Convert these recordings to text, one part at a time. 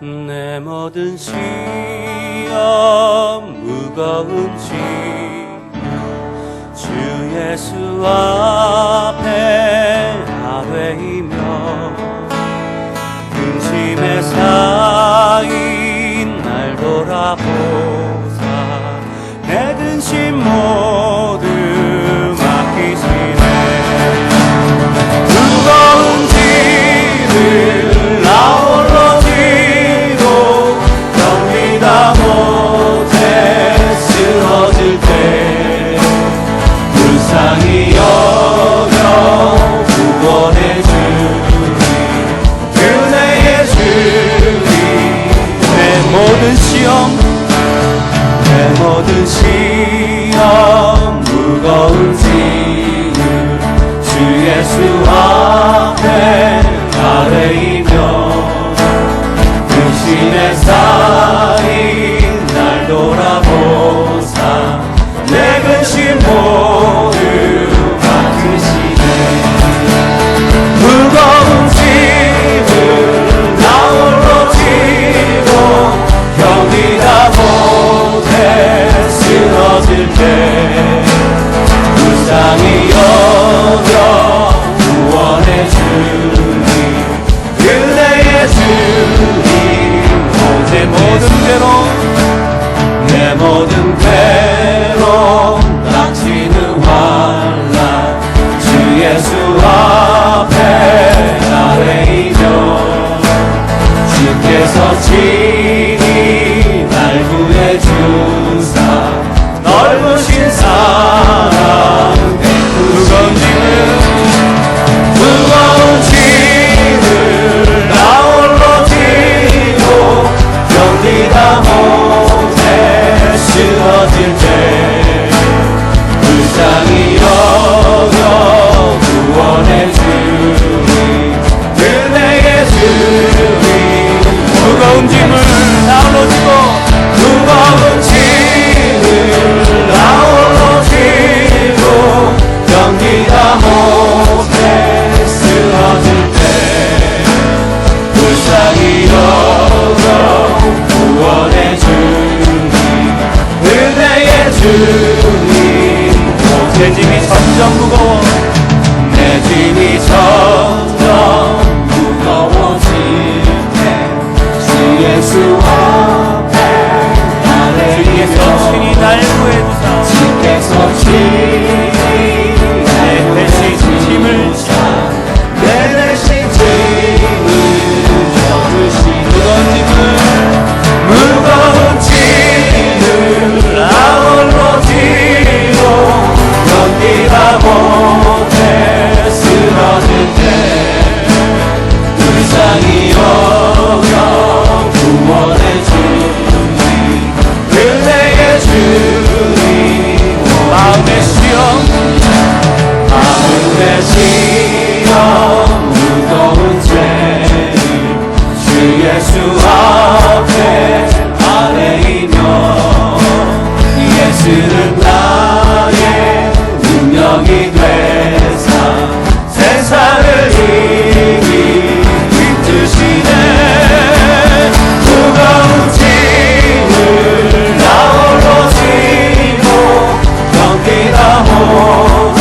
내 모든 시험 무거운 짐 주 예수 앞에 아뢰이며 근심에 쌓인 날 돌아보사 내 근심 모두 맡기시네. 무거운 짐을 나 홀로 지고 견디다 못해 쓰러질 때 불쌍히 여겨 구원해 주니 은혜의 주님 내 모든 시험 무거운 짐을 주 예수 앞에 아뢰이며 근심에 쌓인 날 돌아보사 내 근심 모두 맡으시네. 무거운 짐을 나 홀로 지고 견디다 못해 쓰러질 때 불쌍히 여겨 구원해 주니 은혜의 주님 내 모든 괴로움 닥치는 환난 주 예수 앞에 아뢰이며 주께서 친히 날 구해 주사 넓으신 사랑 무거운 짐을 나 홀로 지고 견디다 못해 쓰러질 때 불쌍히 여겨 구원해 주니 은혜의 주님 무거운 짐을 나 홀로 지고 무거운 짐을 나 홀로 지고 견디다 못해 쓰러질 때 불쌍히 여겨 구원해 주니 은혜의 주님 내 짐이 점점 무거워 내 짐이 점점 무거워질 때 주 예수 앞에 주께서 친히 날 구해주사 주께서 친히 내 대신 짐을 내 대신 짐을 져주시는 무거운 짐을 나 홀로 지고 견디다 못해 쓰러질 때 불쌍히 여겨 구원해 주니 은혜의 주님 마음의 시험 무거운 죄를 주 예수 앞에 아뢰이며 예수는 나의 능력이 되사 세상을 이기 힘드시네. 무거운 짐을 나 홀로 지고 견디다 못해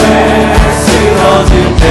쓰러질 때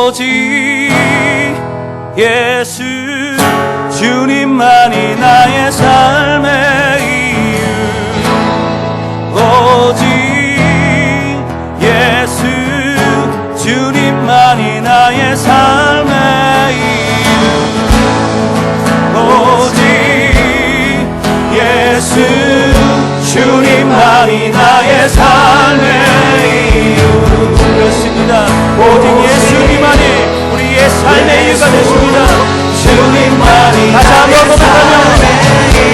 오직 예수 주님만이 나의 삶의 이유 오직 예수 주님만이 나의 삶의 이유 오직 예수 주님만이 나의 삶의 이유 그렇습니다. 오직 예수님만이 우리의 삶의 이유가 되십니다. 주님만이 다시 한번 고백하면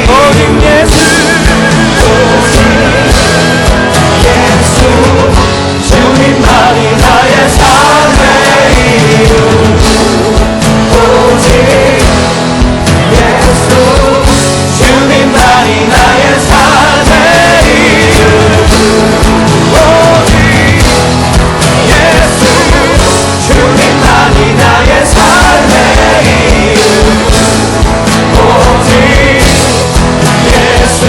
오직 예수 주님만이 나의 삶의 이유 오직 예수 주님만이 나의 삶의 이유 오직 예수 주님만이 나의 삶의 이유 오직 예수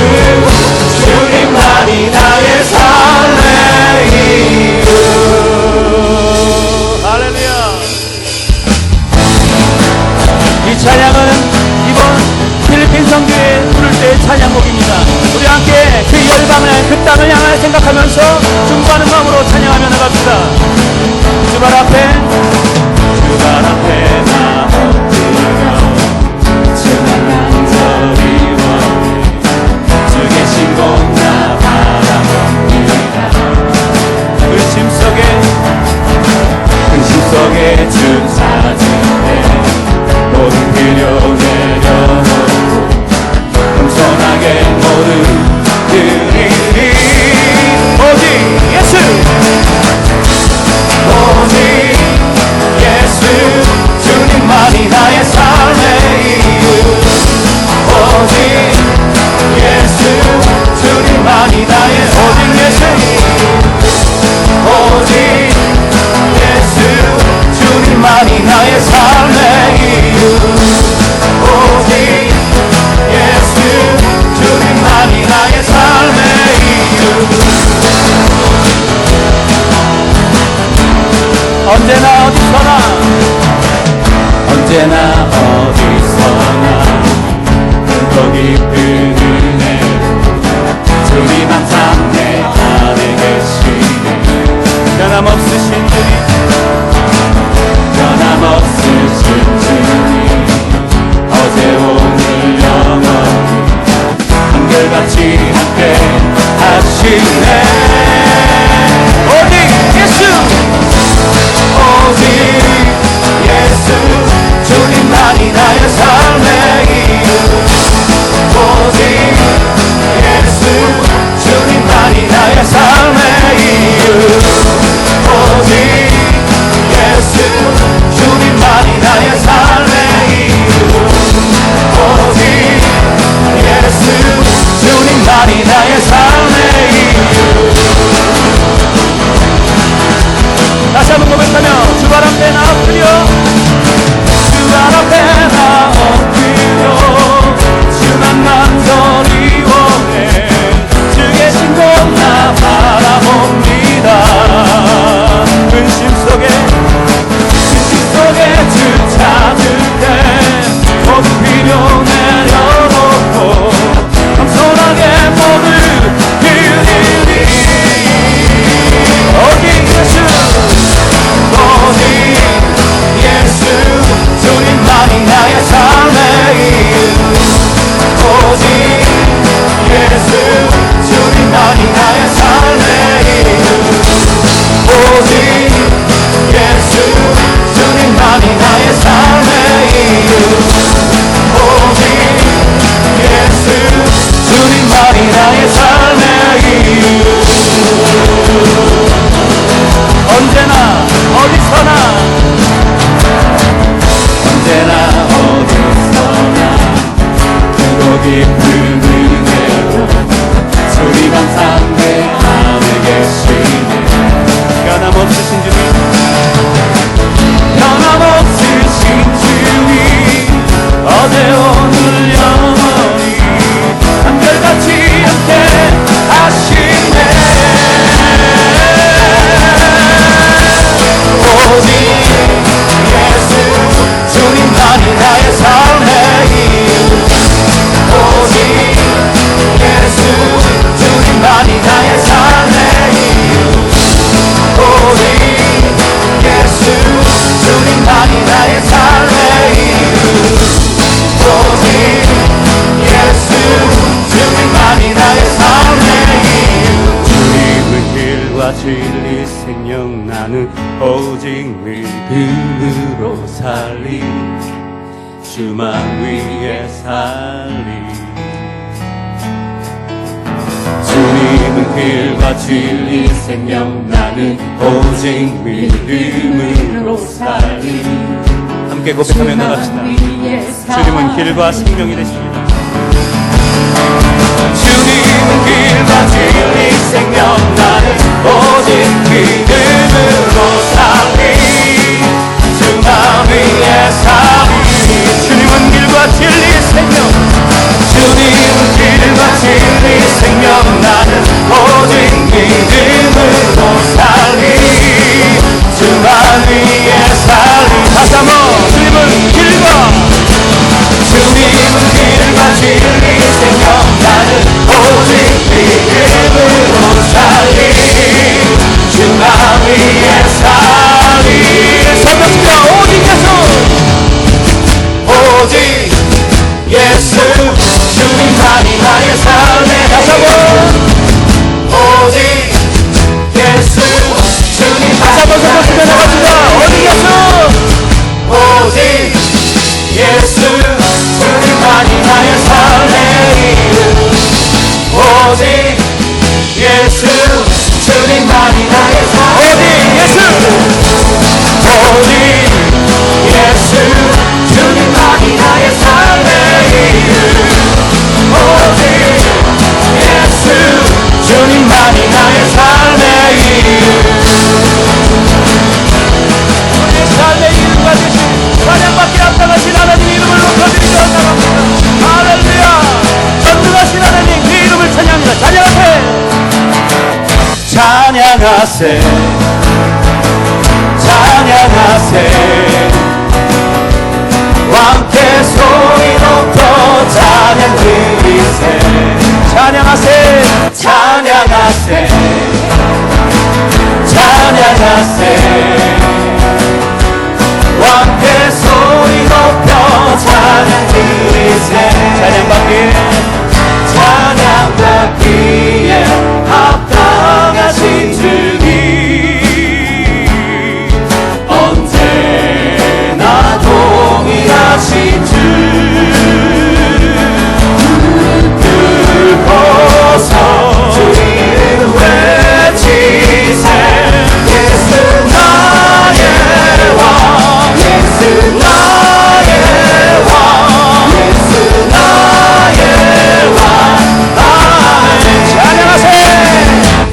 주님만이 나의 삶의 이유 할렐루야. 이 찬양은 이번 필리핀 성교에 부를 때의 찬양곡입니다. 우리 함께 그 열방을 그 땅을 향해 생각하면서 중보하는 마음으로 찬양하며 나갑시다. 주발 앞에 나 엎드려 주만 간절히 원해 주 계신 곳 나 바라봅니다. 근심 속에 주 찾을 때 모든 필요 내려놓고 겸손하게 모든 드리리 오직 예수 오직 예수 주님만이 나의 삶의 이유 오직 예수 주님만이 나의 오직 예수 오직 예수 주님만이 나의 삶의 이유 오직 예수 주님만이 나의 삶의 이유 언제나 어디서나 더 깊은 은혜 주님 항상 내 안에 계시네 변함없으신 주님 어제 오늘 영원히 한결같이 함께 하시네 오직 예수 주님만이 나의 삶의 이유 오직 예수 주님만이 나의 삶의 이유 오직 예수 주님만이 나의 삶의 이유 오직 예수 주님만이 나의 삶의 이유 다시 한번 고백하며 주발 앞에 나 엎드려 주발 앞에 나 엎드려 주만 간절히 원해 주 계신 곳 나 바라봅니다 근심 속에 주 찾을 때 모든 필요 내려놓고 겸손하게 모두 드리리 오직 예수 오직 예수 주님만이 나의 삶의 이유 오직 예수 주님만이 나의 삶의 이유 오직 예수 주님만이 나의 삶의 이유 오직 예수 주님만이 나의 삶의 이유 언제나 어디서나 크고 깊은 은혜로 주님 항상 내 안에 계시네 변함없으신 주님 어제 오늘 영원히 한결같이 함께 하시네 오직 나의 삶의 이유 오직 예수 주님만이 나의 삶의 이유 주님은 길과 진리 생명 나는 오직 믿음으로 살리 주만 위에 살리 주님은 길과 진리 생명 나는 오직 믿음으로 살리 함께 고백하며 나갑시다. 주님은 길과 생명이 되십니다. 주님은 길과 진리 생명 나는 오직 믿음으로 살리 주만 위에 살리 주님은 길과 진리 생명 주님은 길과 진리 생명 나는 오직 믿음으로 살리 주만 위에 살리 다시 한번 주님은 길과 주님은 길과 진리 생명 나는 오직 믿음으로 살리 주만 위에 살리 선택자 오직 예수 오직 예수 주님만이 나의 삶의 다시 한번 오직 예수 주님만이 다시 한번 선택자 나갑시다. 오직 예수 오직 예수 주님만이 나의 삶의 이유 오직 예수 주님만이 나의 삶의 오직 예수 주님만이 나의 삶의 이유 오직 예수 주님만이 나의 삶의 이유 우리의 삶의 이름과 되신 찬양받기 앞당하신 하나님 이름을 높여드리며 나갑니다. 할렐루야 전능하신 하나님 그 이름을 찬양합니다. 찬양하세 찬양하세 왕께 소리 높여 찬양 드리세 찬양하세 찬양하세 찬양하세 왕께 소리 높여 찬양 드리세 찬양받기에 합당하신 주님 언제나 동일하신 주 들고서 주 이름 외치세 예수 나의 왕 예수 나의 왕 예수 나의 왕 찬양하세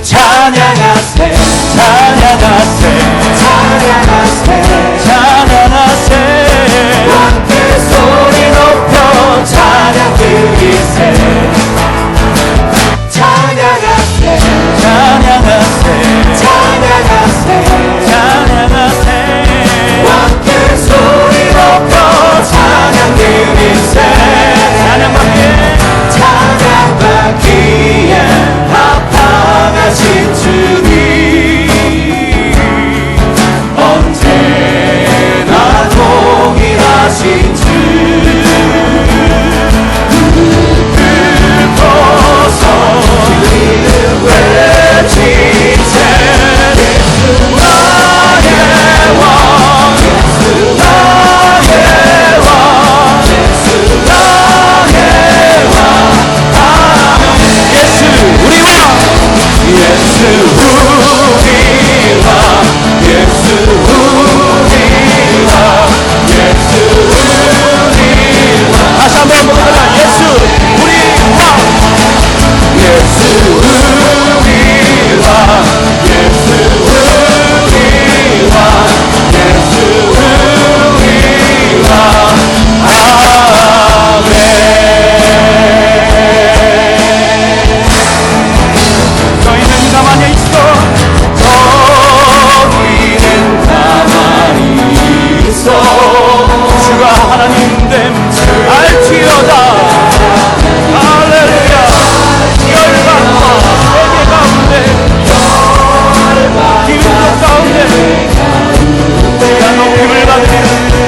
찬양하세 찬양하세 찬양하세 찬양하세 왕께 소리 높여 찬양 드리세 찬양하세 찬양하세 찬양하세 찬양하세 왕께 소리 높여 찬양 드리세 찬양받기에 합당하신 주님 언제나 동일하신 주 그곳서 주 이름 외치세 예수 나의 왕 예수 나의 왕 예수 나의 왕 예수 우리 왕 예수 우리 왕 예수 우리 왕 예수 우리 왕 다시 한번 보겠습니다. 예수 우리 왕 예수 우리 왕 예수 우리 왕 예수 우리 왕 아멘 너희는 가만히 있어 너희는 가만히 있어 주가 하나님 됨 알지어다. 할렐루야 열방과 세계 가운데 기민족 가운데 내가 높임을 받으리라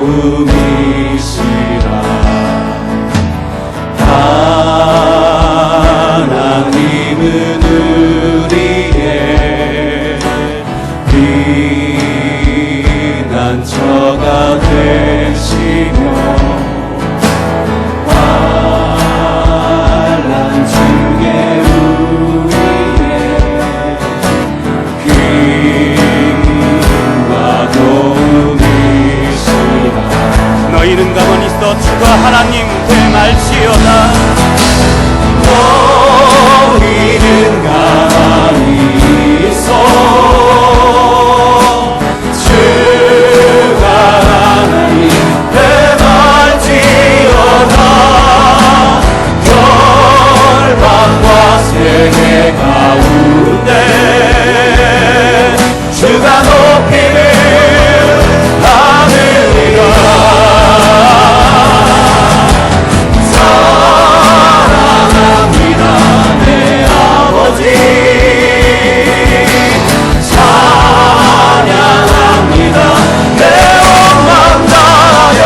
도움이시라. 하나님은 우리의 피난처가 되시며 환난 중에 우리의 힘과 도움이시라. 너희는 가만히 있어 주가 하나님 되말지어다. 너희는 가만히 있어 주가 하나님 되말지어다. 열방과 세계 가운데 주가 높임을 받으리라. 사랑합니다 내 아버지. 찬양합니다 내 원망 다하여.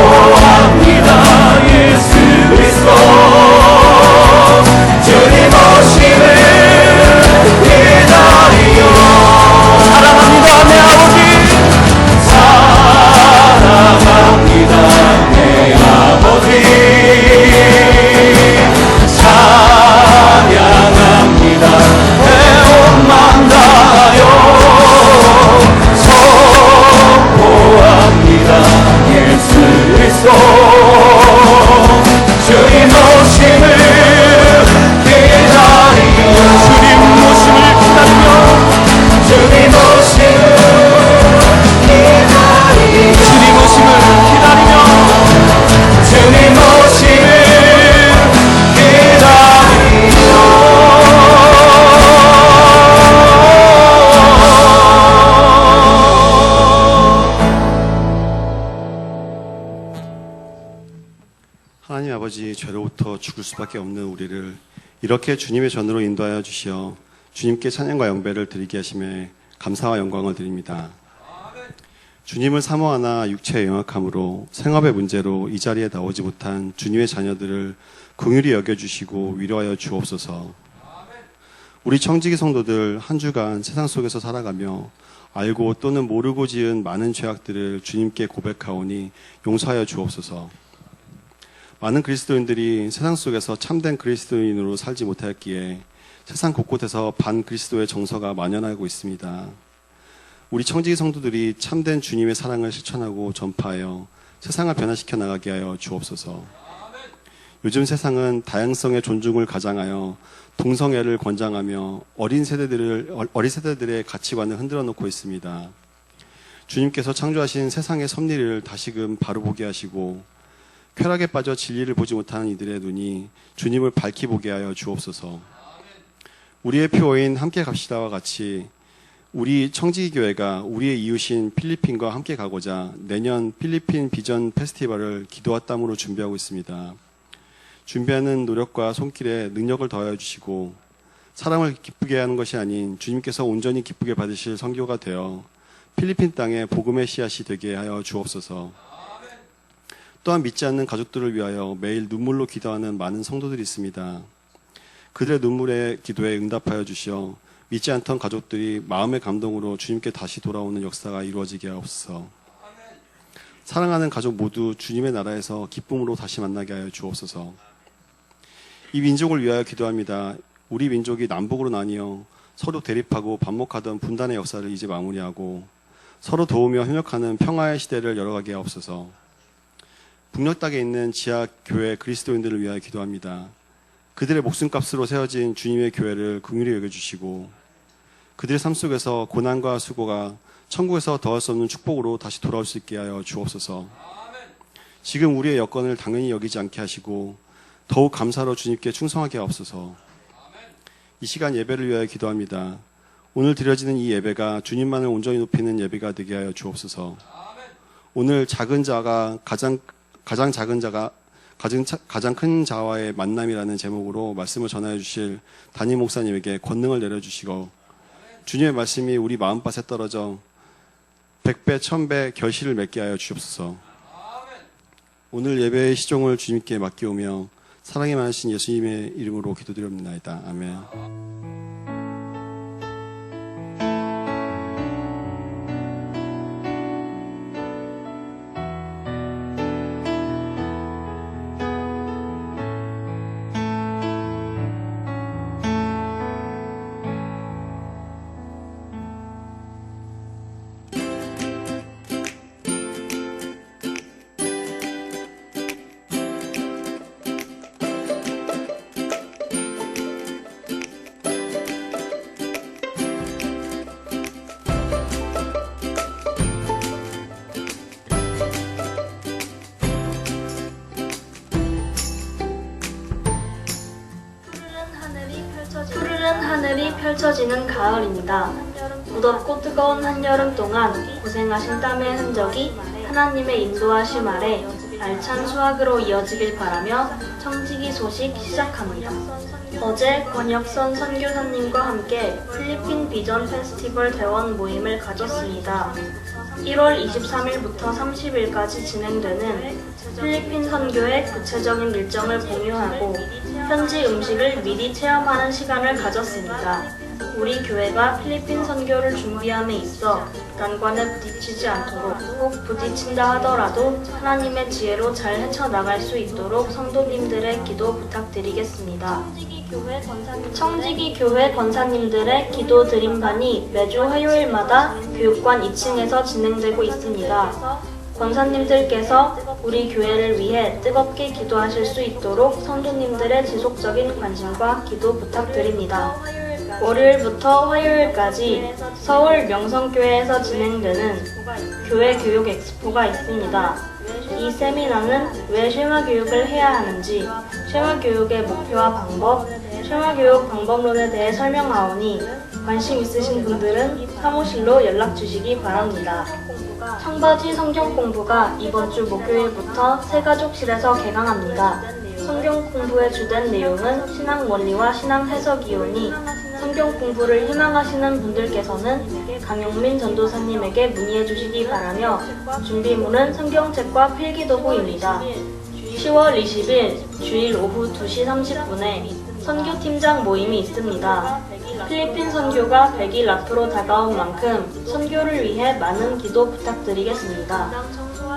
선포합니다 예수 그리스도 주님 오심을 기다리요. 사랑합니다 내 아버지. 사랑합니다 내 아버지. 찬양합니다 내 온맘 다하여. 선포합니다 예수 그리스도 주님 오심을 기다리며. 주님 모심을 기다리며 주님 오심을 기다리며. 주님 모심을 기다리며 주님 오심을 하나님 아버지, 죄로부터 죽을 수밖에 없는 우리를 이렇게 주님의 전으로 인도하여 주시어 주님께 찬양과 영배를 드리게 하심에 감사와 영광을 드립니다. 주님을 사모하나 육체의 영악함으로 생업의 문제로 이 자리에 나오지 못한 주님의 자녀들을 긍휼히 여겨주시고 위로하여 주옵소서. 우리 청지기 성도들 한 주간 세상 속에서 살아가며 알고 또는 모르고 지은 많은 죄악들을 주님께 고백하오니 용서하여 주옵소서. 많은 그리스도인들이 세상 속에서 참된 그리스도인으로 살지 못하였기에 세상 곳곳에서 반그리스도의 정서가 만연하고 있습니다. 우리 청지기 성도들이 참된 주님의 사랑을 실천하고 전파하여 세상을 변화시켜 나가게 하여 주옵소서. 요즘 세상은 다양성의 존중을 가장하여 동성애를 권장하며 어린 세대들의 가치관을 흔들어 놓고 있습니다. 주님께서 창조하신 세상의 섭리를 다시금 바로 보게 하시고 쾌락에 빠져 진리를 보지 못하는 이들의 눈이 주님을 밝히 보게 하여 주옵소서. 우리의 표어인 함께 갑시다와 같이 우리 청지기교회가 우리의 이웃인 필리핀과 함께 가고자 내년 필리핀 비전 페스티벌을 기도와 땀으로 준비하고 있습니다. 준비하는 노력과 손길에 능력을 더하여 주시고 사람을 기쁘게 하는 것이 아닌 주님께서 온전히 기쁘게 받으실 선교가 되어 필리핀 땅에 복음의 씨앗이 되게 하여 주옵소서. 또한 믿지 않는 가족들을 위하여 매일 눈물로 기도하는 많은 성도들이 있습니다. 그들의 눈물의 기도에 응답하여 주시어 믿지 않던 가족들이 마음의 감동으로 주님께 다시 돌아오는 역사가 이루어지게 하옵소서. 사랑하는 가족 모두 주님의 나라에서 기쁨으로 다시 만나게 하여 주옵소서. 이 민족을 위하여 기도합니다. 우리 민족이 남북으로 나뉘어 서로 대립하고 반목하던 분단의 역사를 이제 마무리하고 서로 도우며 협력하는 평화의 시대를 열어가게 하옵소서. 북녘 땅에 있는 지하 교회 그리스도인들을 위하여 기도합니다. 그들의 목숨값으로 세워진 주님의 교회를 긍휼히 여겨주시고 그들의 삶 속에서 고난과 수고가 천국에서 더할 수 없는 축복으로 다시 돌아올 수 있게 하여 주옵소서. 지금 우리의 여건을 당연히 여기지 않게 하시고 더욱 감사로 주님께 충성하게 하옵소서. 이 시간 예배를 위하여 기도합니다. 오늘 드려지는 이 예배가 주님만을 온전히 높이는 예배가 되게 하여 주옵소서. 오늘 작은 자가 가장 작은 자가 가장 큰 자와의 만남이라는 제목으로 말씀을 전하여 주실 담임 목사님에게 권능을 내려주시고 주님의 말씀이 우리 마음밭에 떨어져 100배, 1000배 결실을 맺게 하여 주옵소서. 오늘 예배의 시종을 주님께 맡기오며 사랑이 많으신 예수님의 이름으로 기도드립니다. 아멘. 푸르른 하늘이 펼쳐지는 가을입니다. 무덥고 뜨거운 한여름 동안 고생하신 땀의 흔적이 하나님의 인도하심 아래 알찬 수확으로 이어지길 바라며 청지기 소식 시작합니다. 어제 권혁선 선교사님과 함께 필리핀 비전 페스티벌 대원 모임을 가졌습니다. 1월 23일부터 30일까지 진행되는 필리핀 선교의 구체적인 일정을 공유하고 현지 음식을 미리 체험하는 시간을 가졌습니다. 우리 교회가 필리핀 선교를 준비함에 있어 난관에 부딪히지 않도록 꼭 부딪힌다 하더라도 하나님의 지혜로 잘 헤쳐나갈 수 있도록 성도님들의 기도 부탁드리겠습니다. 청지기 교회 권사님들의 기도 드림반이 매주 화요일마다 교육관 2층에서 진행되고 있습니다. 권사님들께서 우리 교회를 위해 뜨겁게 기도하실 수 있도록 성도님들의 지속적인 관심과 기도 부탁드립니다. 월요일부터 화요일까지 서울 명성교회에서 진행되는 교회 교육 엑스포가 있습니다. 이 세미나는 왜 쉐마 교육을 해야 하는지, 쉐마 교육의 목표와 방법, 쉐마 교육 방법론에 대해 설명하오니 관심 있으신 분들은 사무실로 연락 주시기 바랍니다. 청바지 성경 공부가 이번 주 목요일부터 새가족실에서 개강합니다. 성경 공부의 주된 내용은 신앙 원리와 신앙 해석이오니 성경 공부를 희망하시는 분들께서는 강용민 전도사님에게 문의해 주시기 바라며 준비물은 성경책과 필기도구입니다. 10월 20일 주일 오후 2시 30분에 선교팀장 모임이 있습니다. 필리핀 선교가 100일 앞으로 다가온 만큼 선교를 위해 많은 기도 부탁드리겠습니다.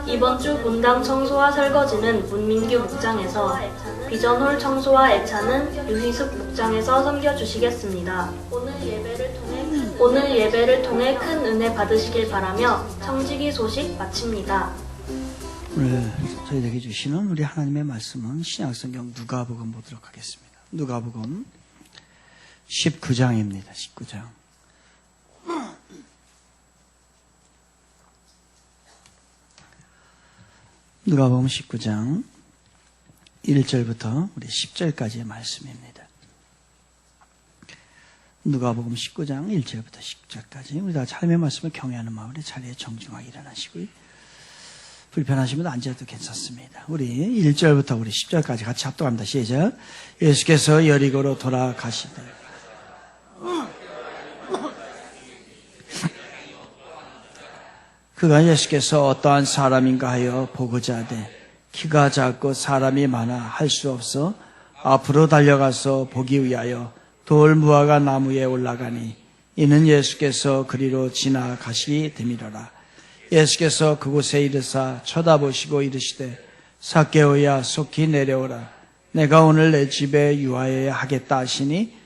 이번 주 본당 청소와 설거지는 문민규 목장에서, 비전홀 청소와 애차는 유희숙 목장에서 섬겨주시겠습니다. 오늘 예배를 통해 큰 은혜 받으시길 바라며 청지기 소식 마칩니다. 오늘 저희에게 주시는 우리 하나님의 말씀은 신약성경 누가복음 보도록 하겠습니다. 누가복음 19장입니다. 19장. 누가복음 19장 1절부터 우리 10절까지의 말씀입니다. 누가복음 19장 1절부터 10절까지 우리 다 삶의 말씀을 경외하는 마음으로 자리에 정중하게 일어나시고요. 불편하시면 앉아도 괜찮습니다. 우리 1절부터 우리 10절까지 같이 합독합니다. 시작. 예수께서 여리고로 돌아가시되 그가 예수께서 어떠한 사람인가 하여 보고자 하되 키가 작고 사람이 많아 할 수 없어 앞으로 달려가서 보기 위하여 돌 무화과 나무에 올라가니 이는 예수께서 그리로 지나가시 됨이로라. 예수께서 그곳에 이르사 쳐다보시고 이르시되 삭개오야 속히 내려오라. 내가 오늘 내 집에 유하여야 하겠다 하시니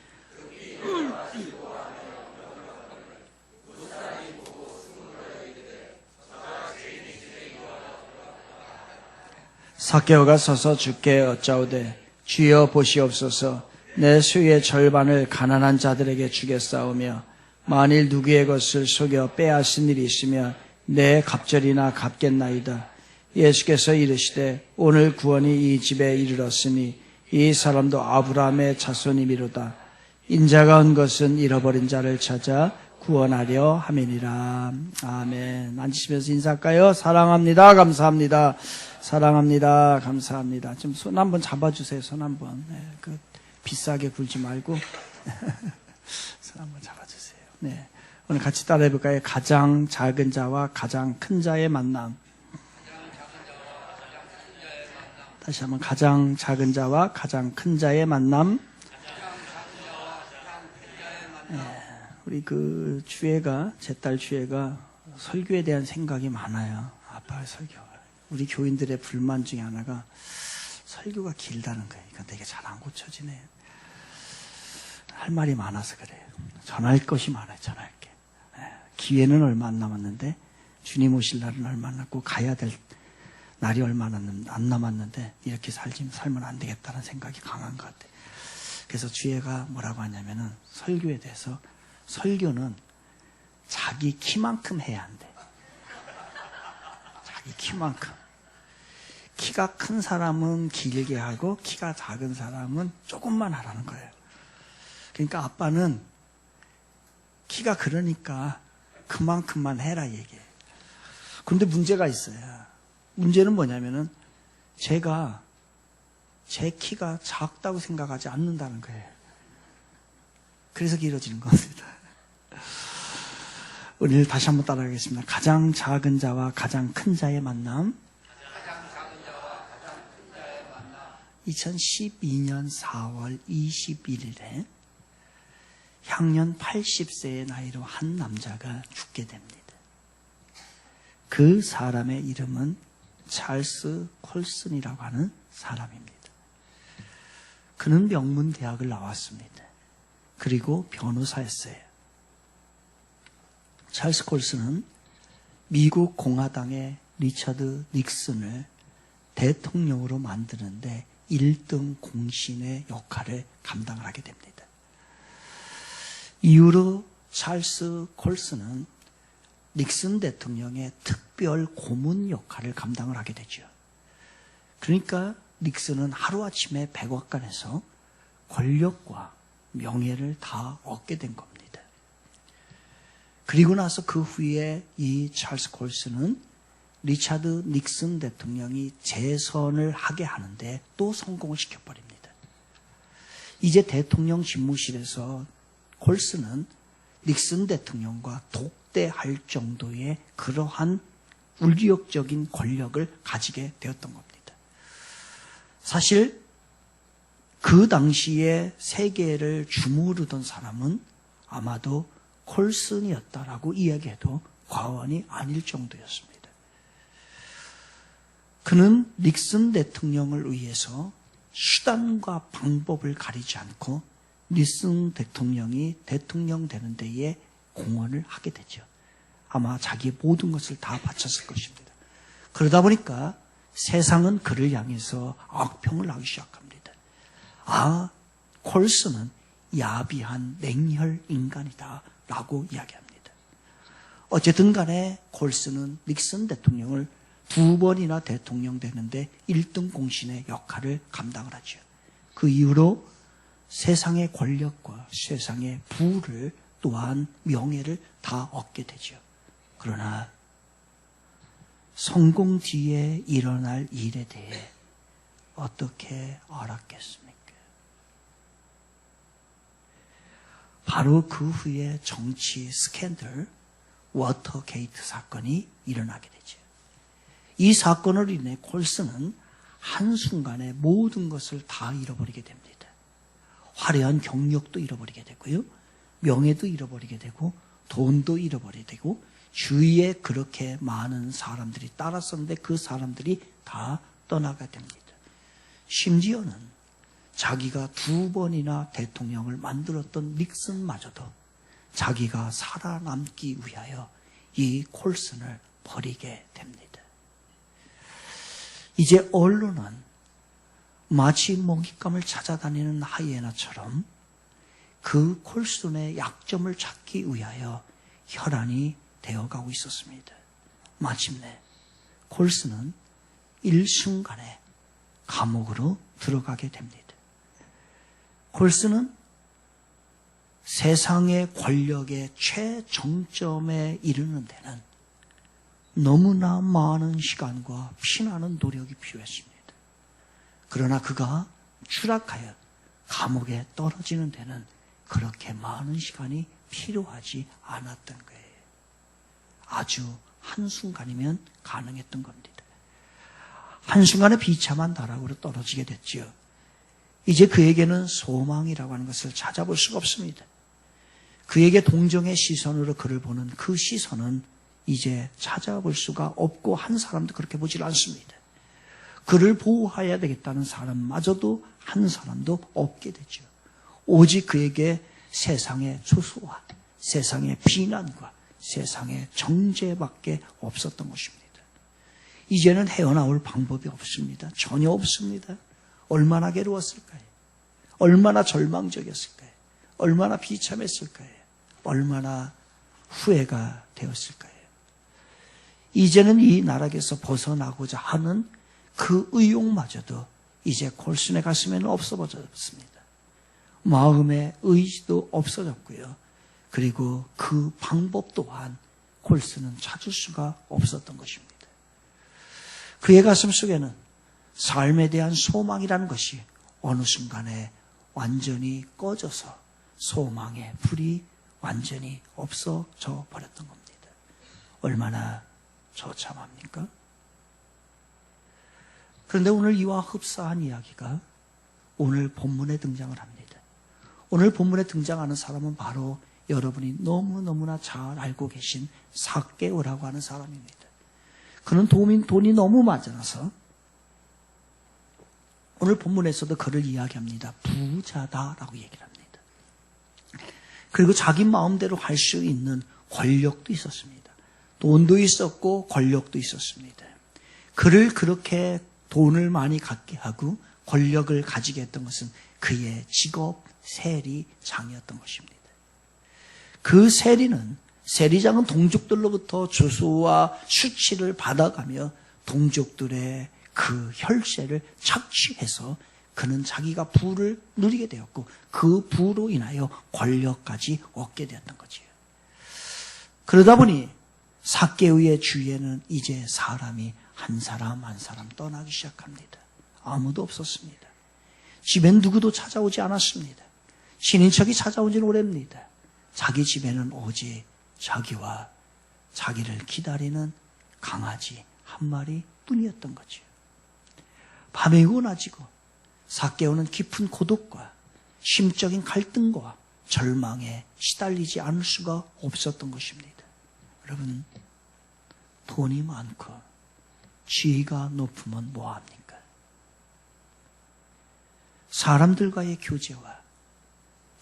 삭개오가 서서 주께 여짜오되 주여 보시옵소서 내 수의 절반을 가난한 자들에게 주겠사오며 만일 누구의 것을 속여 빼앗은 일이 있으면 내 갑절이나 갚겠나이다. 예수께서 이르시되 오늘 구원이 이 집에 이르렀으니 이 사람도 아브라함의 자손이미로다. 인자가 온 것은 잃어버린 자를 찾아 구원하려 함이니라. 아멘. 앉으시면서 인사할까요? 사랑합니다. 감사합니다. 사랑합니다. 감사합니다. 좀 손 한번 잡아주세요. 손 한번. 네, 비싸게 굴지 말고 손 한번 잡아주세요. 네. 오늘 같이 따라해볼까요? 가장 작은 자와 가장 큰 자의 만남. 다시 한번 가장 작은 자와 가장 큰 자의 만남. 우리 그 주애가, 제 딸 주애가 설교에 대한 생각이 많아요. 아빠의 설교가. 우리 교인들의 불만 중에 하나가 설교가 길다는 거예요. 이건 되게 잘 안 고쳐지네. 할 말이 많아서 그래요. 전할 것이 많아요. 전할 게. 기회는 얼마 안 남았는데, 주님 오실 날은 얼마 안 남고 가야 될 날이 얼마 안 남았는데 이렇게 살면 안 되겠다는 생각이 강한 것 같아요. 그래서 주애가 뭐라고 하냐면은 설교에 대해서, 설교는 자기 키만큼 해야 한대. 자기 키만큼. 키가 큰 사람은 길게 하고 키가 작은 사람은 조금만 하라는 거예요. 그러니까 아빠는 키가 그러니까 그만큼만 해라 얘기해요. 그런데 문제가 있어요. 문제는 뭐냐면은 제가 제 키가 작다고 생각하지 않는다는 거예요. 그래서 길어지는 겁니다. 오늘 다시 한번 따라하겠습니다. 가장 작은 자와 가장 큰 자의 만남. 2012년 4월 21일에 향년 80세의 나이로 한 남자가 죽게 됩니다. 그 사람의 이름은 찰스 콜슨이라고 하는 사람입니다. 그는 명문 대학을 나왔습니다. 그리고 변호사였어요. 찰스 콜슨은 미국 공화당의 리처드 닉슨을 대통령으로 만드는데 1등 공신의 역할을 감당을 하게 됩니다. 이후로 찰스 콜슨은 닉슨 대통령의 특별 고문 역할을 감당을 하게 되죠. 그러니까 닉슨은 하루아침에 백악관에서 권력과 명예를 다 얻게 된 겁니다. 그리고 나서 그 후에 이 찰스 콜슨은 리차드 닉슨 대통령이 재선을 하게 하는데 또 성공을 시켜버립니다. 이제 대통령 집무실에서 콜슨은 닉슨 대통령과 독대할 정도의 그러한 울력적인 권력을 가지게 되었던 겁니다. 사실 그 당시에 세계를 주무르던 사람은 아마도 콜슨이었다라고 이야기해도 과언이 아닐 정도였습니다. 그는 닉슨 대통령을 위해서 수단과 방법을 가리지 않고 닉슨 대통령이 대통령 되는 데에 공헌을 하게 되죠. 아마 자기의 모든 것을 다 바쳤을 것입니다. 그러다 보니까 세상은 그를 향해서 악평을 하기 시작합니다. 아, 콜슨은 야비한 냉혈 인간이다 라고 이야기합니다. 어쨌든 간에 콜슨은 닉슨 대통령을 2번이나 대통령 되는데 1등 공신의 역할을 감당을 하죠. 그 이후로 세상의 권력과 세상의 부를 또한 명예를 다 얻게 되죠. 그러나 성공 뒤에 일어날 일에 대해 어떻게 알았겠습니까? 바로 그 후에 정치 스캔들, 워터게이트 사건이 일어나게 되죠. 이 사건으로 인해 콜슨은 한순간에 모든 것을 다 잃어버리게 됩니다. 화려한 경력도 잃어버리게 되고요. 명예도 잃어버리게 되고 돈도 잃어버리게 되고 주위에 그렇게 많은 사람들이 따랐었는데 그 사람들이 다 떠나게 됩니다. 심지어는 자기가 2번이나 대통령을 만들었던 닉슨마저도 자기가 살아남기 위하여 이 콜슨을 버리게 됩니다. 이제 언론은 마치 먹잇감을 찾아다니는 하이에나처럼 그 콜슨의 약점을 찾기 위하여 혈안이 되어가고 있었습니다. 마침내 콜슨은 일순간에 감옥으로 들어가게 됩니다. 콜슨은 세상의 권력의 최정점에 이르는 데는 너무나 많은 시간과 피나는 노력이 필요했습니다. 그러나 그가 추락하여 감옥에 떨어지는 데는 그렇게 많은 시간이 필요하지 않았던 거예요. 아주 한순간이면 가능했던 겁니다. 한순간에 비참한 나락으로 떨어지게 됐죠. 이제 그에게는 소망이라고 하는 것을 찾아볼 수가 없습니다. 그에게 동정의 시선으로 그를 보는 그 시선은 이제 찾아볼 수가 없고 한 사람도 그렇게 보질 않습니다. 그를 보호해야 되겠다는 사람마저도 한 사람도 없게 되죠. 오직 그에게 세상의 조소와 세상의 비난과 세상의 정죄밖에 없었던 것입니다. 이제는 헤어나올 방법이 없습니다. 전혀 없습니다. 얼마나 괴로웠을까요? 얼마나 절망적이었을까요? 얼마나 비참했을까요? 얼마나 후회가 되었을까요? 이제는 이 나락에서 벗어나고자 하는 그 의욕마저도 이제 콜슨의 가슴에는 없어졌습니다. 마음의 의지도 없어졌고요. 그리고 그 방법 또한 콜슨은 찾을 수가 없었던 것입니다. 그의 가슴 속에는 삶에 대한 소망이라는 것이 어느 순간에 완전히 꺼져서 소망의 불이 완전히 없어져 버렸던 겁니다. 얼마나 처참합니까? 그런데 오늘 이와 흡사한 이야기가 오늘 본문에 등장을 합니다. 오늘 본문에 등장하는 사람은 바로 여러분이 너무너무나 잘 알고 계신 삭개오라고 하는 사람입니다. 그는 돈이 너무 많아서 오늘 본문에서도 그를 이야기합니다. 부자다라고 얘기를 합니다. 그리고 자기 마음대로 할 수 있는 권력도 있었습니다. 돈도 있었고 권력도 있었습니다. 그를 그렇게 돈을 많이 갖게 하고 권력을 가지게 했던 것은 그의 직업 세리장이었던 것입니다. 그 세리장은 동족들로부터 조소와 수치를 받아가며 동족들의 그 혈세를 착취해서 그는 자기가 부를 누리게 되었고 그 부로 인하여 권력까지 얻게 되었던 거지요. 그러다 보니 삭개오의 주위에는 이제 사람이 한 사람 한 사람 떠나기 시작합니다. 아무도 없었습니다. 집엔 누구도 찾아오지 않았습니다. 친인척이 찾아온 지는 오래입니다. 자기 집에는 오직 자기와 자기를 기다리는 강아지 한 마리 뿐이었던 거죠. 밤이 오고 나지고 삭개오는 깊은 고독과 심적인 갈등과 절망에 시달리지 않을 수가 없었던 것입니다. 여러분, 돈이 많고 지위가 높으면 뭐합니까? 사람들과의 교제와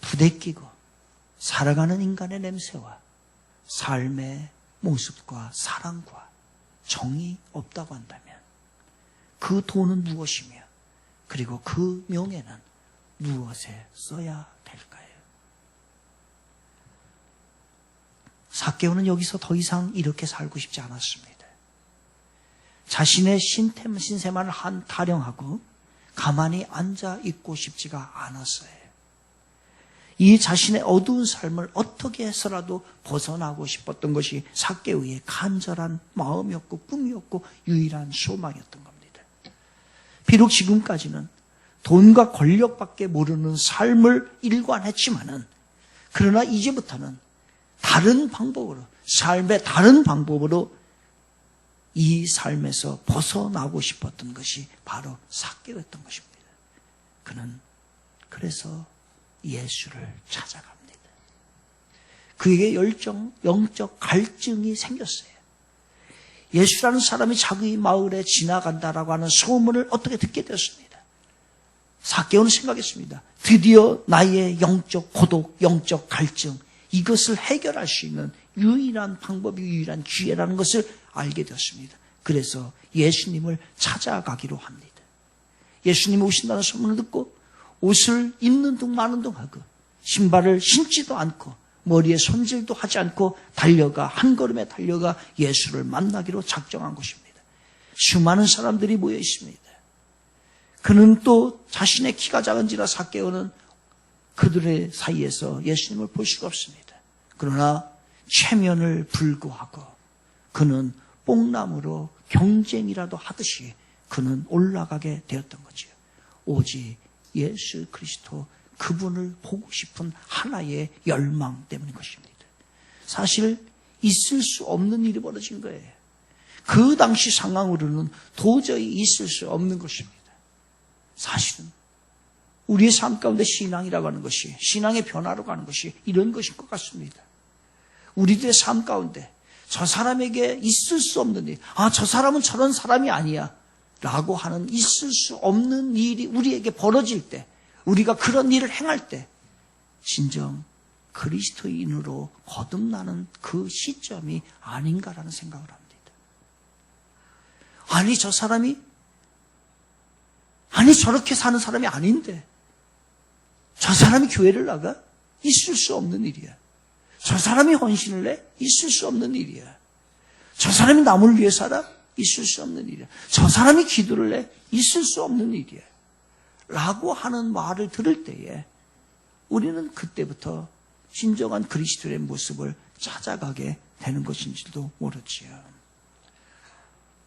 부대끼고 살아가는 인간의 냄새와 삶의 모습과 사랑과 정이 없다고 한다면 그 돈은 무엇이며 그리고 그 명예는 무엇에 써야 될까요? 삭개오는 여기서 더 이상 이렇게 살고 싶지 않았습니다. 자신의 신세만을 타령하고 가만히 앉아 있고 싶지가 않았어요. 이 자신의 어두운 삶을 어떻게 해서라도 벗어나고 싶었던 것이 삭개오의 간절한 마음이었고 꿈이었고 유일한 소망이었던 겁니다. 비록 지금까지는 돈과 권력밖에 모르는 삶을 일관했지만은 그러나 이제부터는 다른 방법으로 삶의 다른 방법으로 이 삶에서 벗어나고 싶었던 것이 바로 삭개오였던 것입니다. 그는 그래서 예수를 찾아갑니다. 그에게 영적 갈증이 생겼어요. 예수라는 사람이 자기 마을에 지나간다라고 하는 소문을 어떻게 듣게 되었습니다. 삭개오는 생각했습니다. 드디어 나의 영적 고독, 영적 갈증, 이것을 해결할 수 있는 유일한 방법이 유일한 기회라는 것을 알게 되었습니다. 그래서 예수님을 찾아가기로 합니다. 예수님이 오신다는 소문을 듣고 옷을 입는 둥 마는 둥 하고 신발을 신지도 않고 머리에 손질도 하지 않고 한 걸음에 달려가 예수를 만나기로 작정한 것입니다. 수많은 사람들이 모여 있습니다. 그는 또 자신의 키가 작은지라 삭개오는 그들의 사이에서 예수님을 볼 수가 없습니다. 그러나 체면을 불구하고 그는 뽕나무로 경쟁이라도 하듯이 그는 올라가게 되었던 거지요. 오직 예수 그리스도 그분을 보고 싶은 하나의 열망 때문인 것입니다. 사실 있을 수 없는 일이 벌어진 거예요. 그 당시 상황으로는 도저히 있을 수 없는 것입니다. 사실은 우리의 삶 가운데 신앙이라고 하는 것이, 신앙의 변화로 가는 것이 이런 것인 것 같습니다. 우리들의 삶 가운데 저 사람에게 있을 수 없는 일, 저 사람은 저런 사람이 아니야 라고 하는 있을 수 없는 일이 우리에게 벌어질 때, 우리가 그런 일을 행할 때 진정 그리스도인으로 거듭나는 그 시점이 아닌가라는 생각을 합니다. 아니 저 사람이 저렇게 사는 사람이 아닌데 저 사람이 교회를 나가? 있을 수 없는 일이야. 저 사람이 헌신을 해? 있을 수 없는 일이야. 저 사람이 남을 위해 살아? 있을 수 없는 일이야. 저 사람이 기도를 해? 있을 수 없는 일이야. 라고 하는 말을 들을 때에 우리는 그때부터 진정한 그리스도의 모습을 찾아가게 되는 것인지도 모르지요.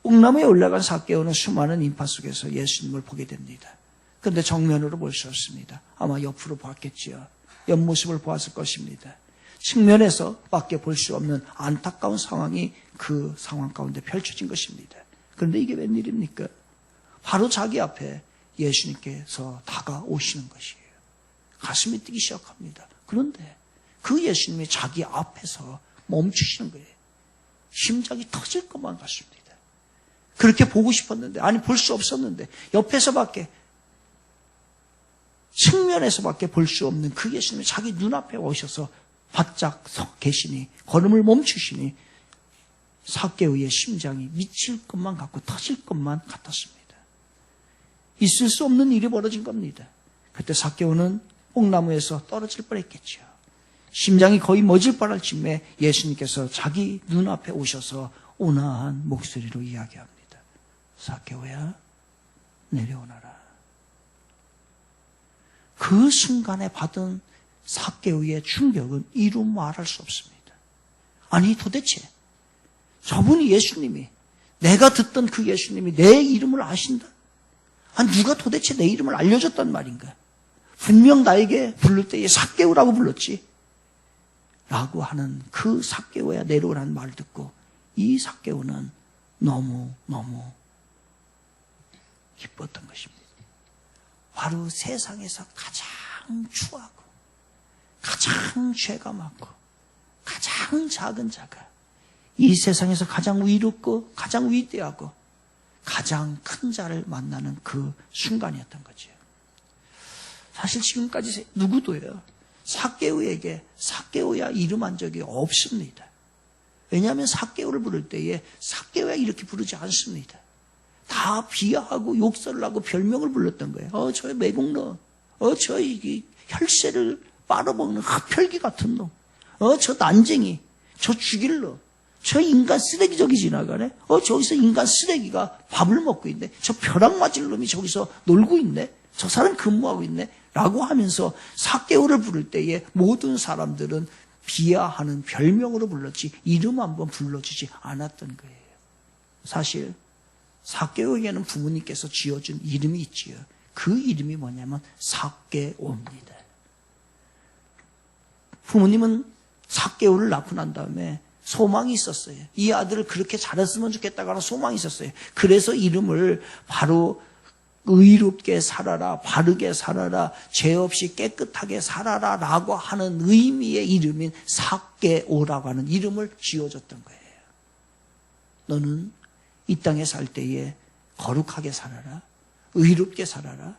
옥나무에 올라간 삭개오는 수많은 인파 속에서 예수님을 보게 됩니다. 그런데 정면으로 볼 수 없습니다. 아마 옆으로 봤겠지요. 옆모습을 보았을 것입니다. 측면에서 밖에 볼 수 없는 안타까운 상황이 그 상황 가운데 펼쳐진 것입니다. 그런데 이게 웬일입니까? 바로 자기 앞에 예수님께서 다가오시는 것이에요. 가슴이 뛰기 시작합니다. 그런데 그 예수님이 자기 앞에서 멈추시는 거예요. 심장이 터질 것만 같습니다. 그렇게 보고 싶었는데, 볼 수 없었는데, 옆에서밖에, 측면에서밖에 볼 수 없는 그 예수님이 자기 눈앞에 오셔서 바짝 서 계시니, 걸음을 멈추시니, 삭개오의 심장이 미칠 것만 같고 터질 것만 같았습니다. 있을 수 없는 일이 벌어진 겁니다. 그때 삭개오는 옥나무에서 떨어질 뻔했겠죠. 심장이 거의 멎을 뻔할 쯤에 예수님께서 자기 눈앞에 오셔서 온화한 목소리로 이야기합니다. 삭개오야, 내려오너라. 그 순간에 받은 삭개오의 충격은 이루 말할 수 없습니다. 아니 도대체 저분이 예수님이, 내가 듣던 그 예수님이 내 이름을 아신다? 누가 도대체 내 이름을 알려줬단 말인가? 분명 나에게 부를 때에 삭개오라고 불렀지 라고 하는 그 삭개오야 내려오라는 말을 듣고 이 삭개오는 너무너무 기뻤던 것입니다. 바로 세상에서 가장 추하고 가장 죄가 많고 가장 작은 자가 이 세상에서 가장 위롭고 가장 위대하고 가장 큰 자를 만나는 그 순간이었던 거죠. 사실 지금까지 누구도요 삭개오에게 삭개오야 이름한 적이 없습니다. 왜냐하면 삭개오를 부를 때에 삭개오야 이렇게 부르지 않습니다. 다 비하하고 욕설을 하고 별명을 불렀던 거예요. 저 매국노, 저 혈세를 빨아먹는 흡혈귀 같은 놈, 저 난쟁이, 저 죽일 놈, 저 인간 쓰레기 저기 지나가네. 저기서 인간 쓰레기가 밥을 먹고 있네. 저 벼락 맞을 놈이 저기서 놀고 있네. 저 사람 근무하고 있네. 라고 하면서 삭개오를 부를 때에 모든 사람들은 비하하는 별명으로 불렀지 이름 한번 불러주지 않았던 거예요. 사실 삭개오에게는 부모님께서 지어준 이름이 있지요. 그 이름이 뭐냐면 삭개오입니다. 부모님은 삭개오를 낳고 난 다음에 소망이 있었어요. 이 아들을 그렇게 잘했으면 좋겠다고 하는 소망이 있었어요. 그래서 이름을 바로 의롭게 살아라, 바르게 살아라, 죄 없이 깨끗하게 살아라 라고 하는 의미의 이름인 삭개오라고 하는 이름을 지어줬던 거예요. 너는 이 땅에 살 때에 거룩하게 살아라, 의롭게 살아라,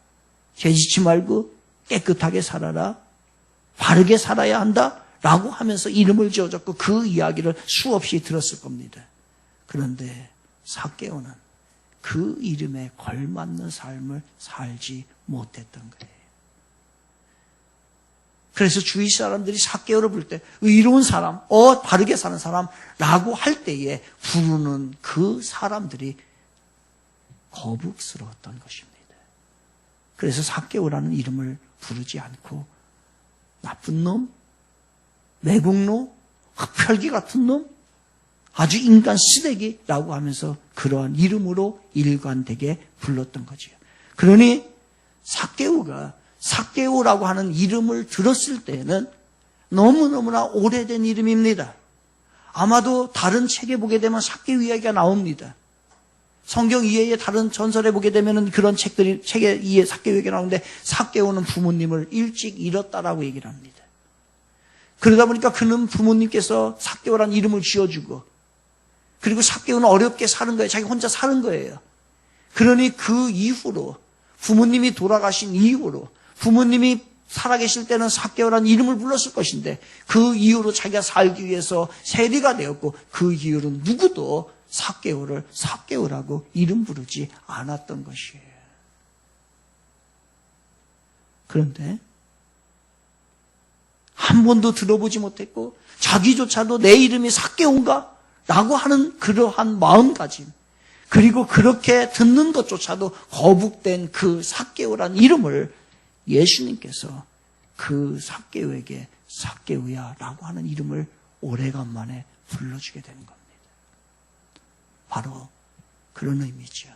죄짓지 말고 깨끗하게 살아라, 바르게 살아야 한다 라고 하면서 이름을 지어줬고 그 이야기를 수없이 들었을 겁니다. 그런데 삭개오는 그 이름에 걸맞는 삶을 살지 못했던 거예요. 그래서 주위 사람들이 삭개오를 부를 때 의로운 사람, 바르게 사는 사람라고 할 때에 부르는 그 사람들이 거북스러웠던 것입니다. 그래서 삭개오라는 이름을 부르지 않고 나쁜 놈, 매국노, 흡혈귀 같은 놈, 아주 인간 쓰레기라고 하면서 그러한 이름으로 일관되게 불렀던 거지요. 그러니 삭개오가 삭개오라고 하는 이름을 들었을 때는 너무너무나 오래된 이름입니다. 아마도 다른 책에 보게 되면 삭개오 이야기가 나옵니다. 성경 이외의 다른 전설에 보게 되면 그런 책에 이해 삭개오 얘기가 나오는데 삭개오는 부모님을 일찍 잃었다라고 얘기를 합니다. 그러다 보니까 그는 부모님께서 삭개오라는 이름을 지어주고 그리고 삭개오는 어렵게 사는 거예요. 자기 혼자 사는 거예요. 그러니 그 이후로 부모님이 돌아가신 이후로 부모님이 살아계실 때는 삭개오라는 이름을 불렀을 것인데 그 이후로 자기가 살기 위해서 세리가 되었고 그 이후로는 누구도 삭개오를 삭개오라고 이름 부르지 않았던 것이에요. 그런데 한 번도 들어보지 못했고 자기조차도 내 이름이 삭개오인가? 라고 하는 그러한 마음가짐 그리고 그렇게 듣는 것조차도 거북된 그 삭개오라는 이름을 예수님께서 그 삭개오에게 삭개오야 라고 하는 이름을 오래간만에 불러주게 되는 겁니다. 바로 그런 의미죠.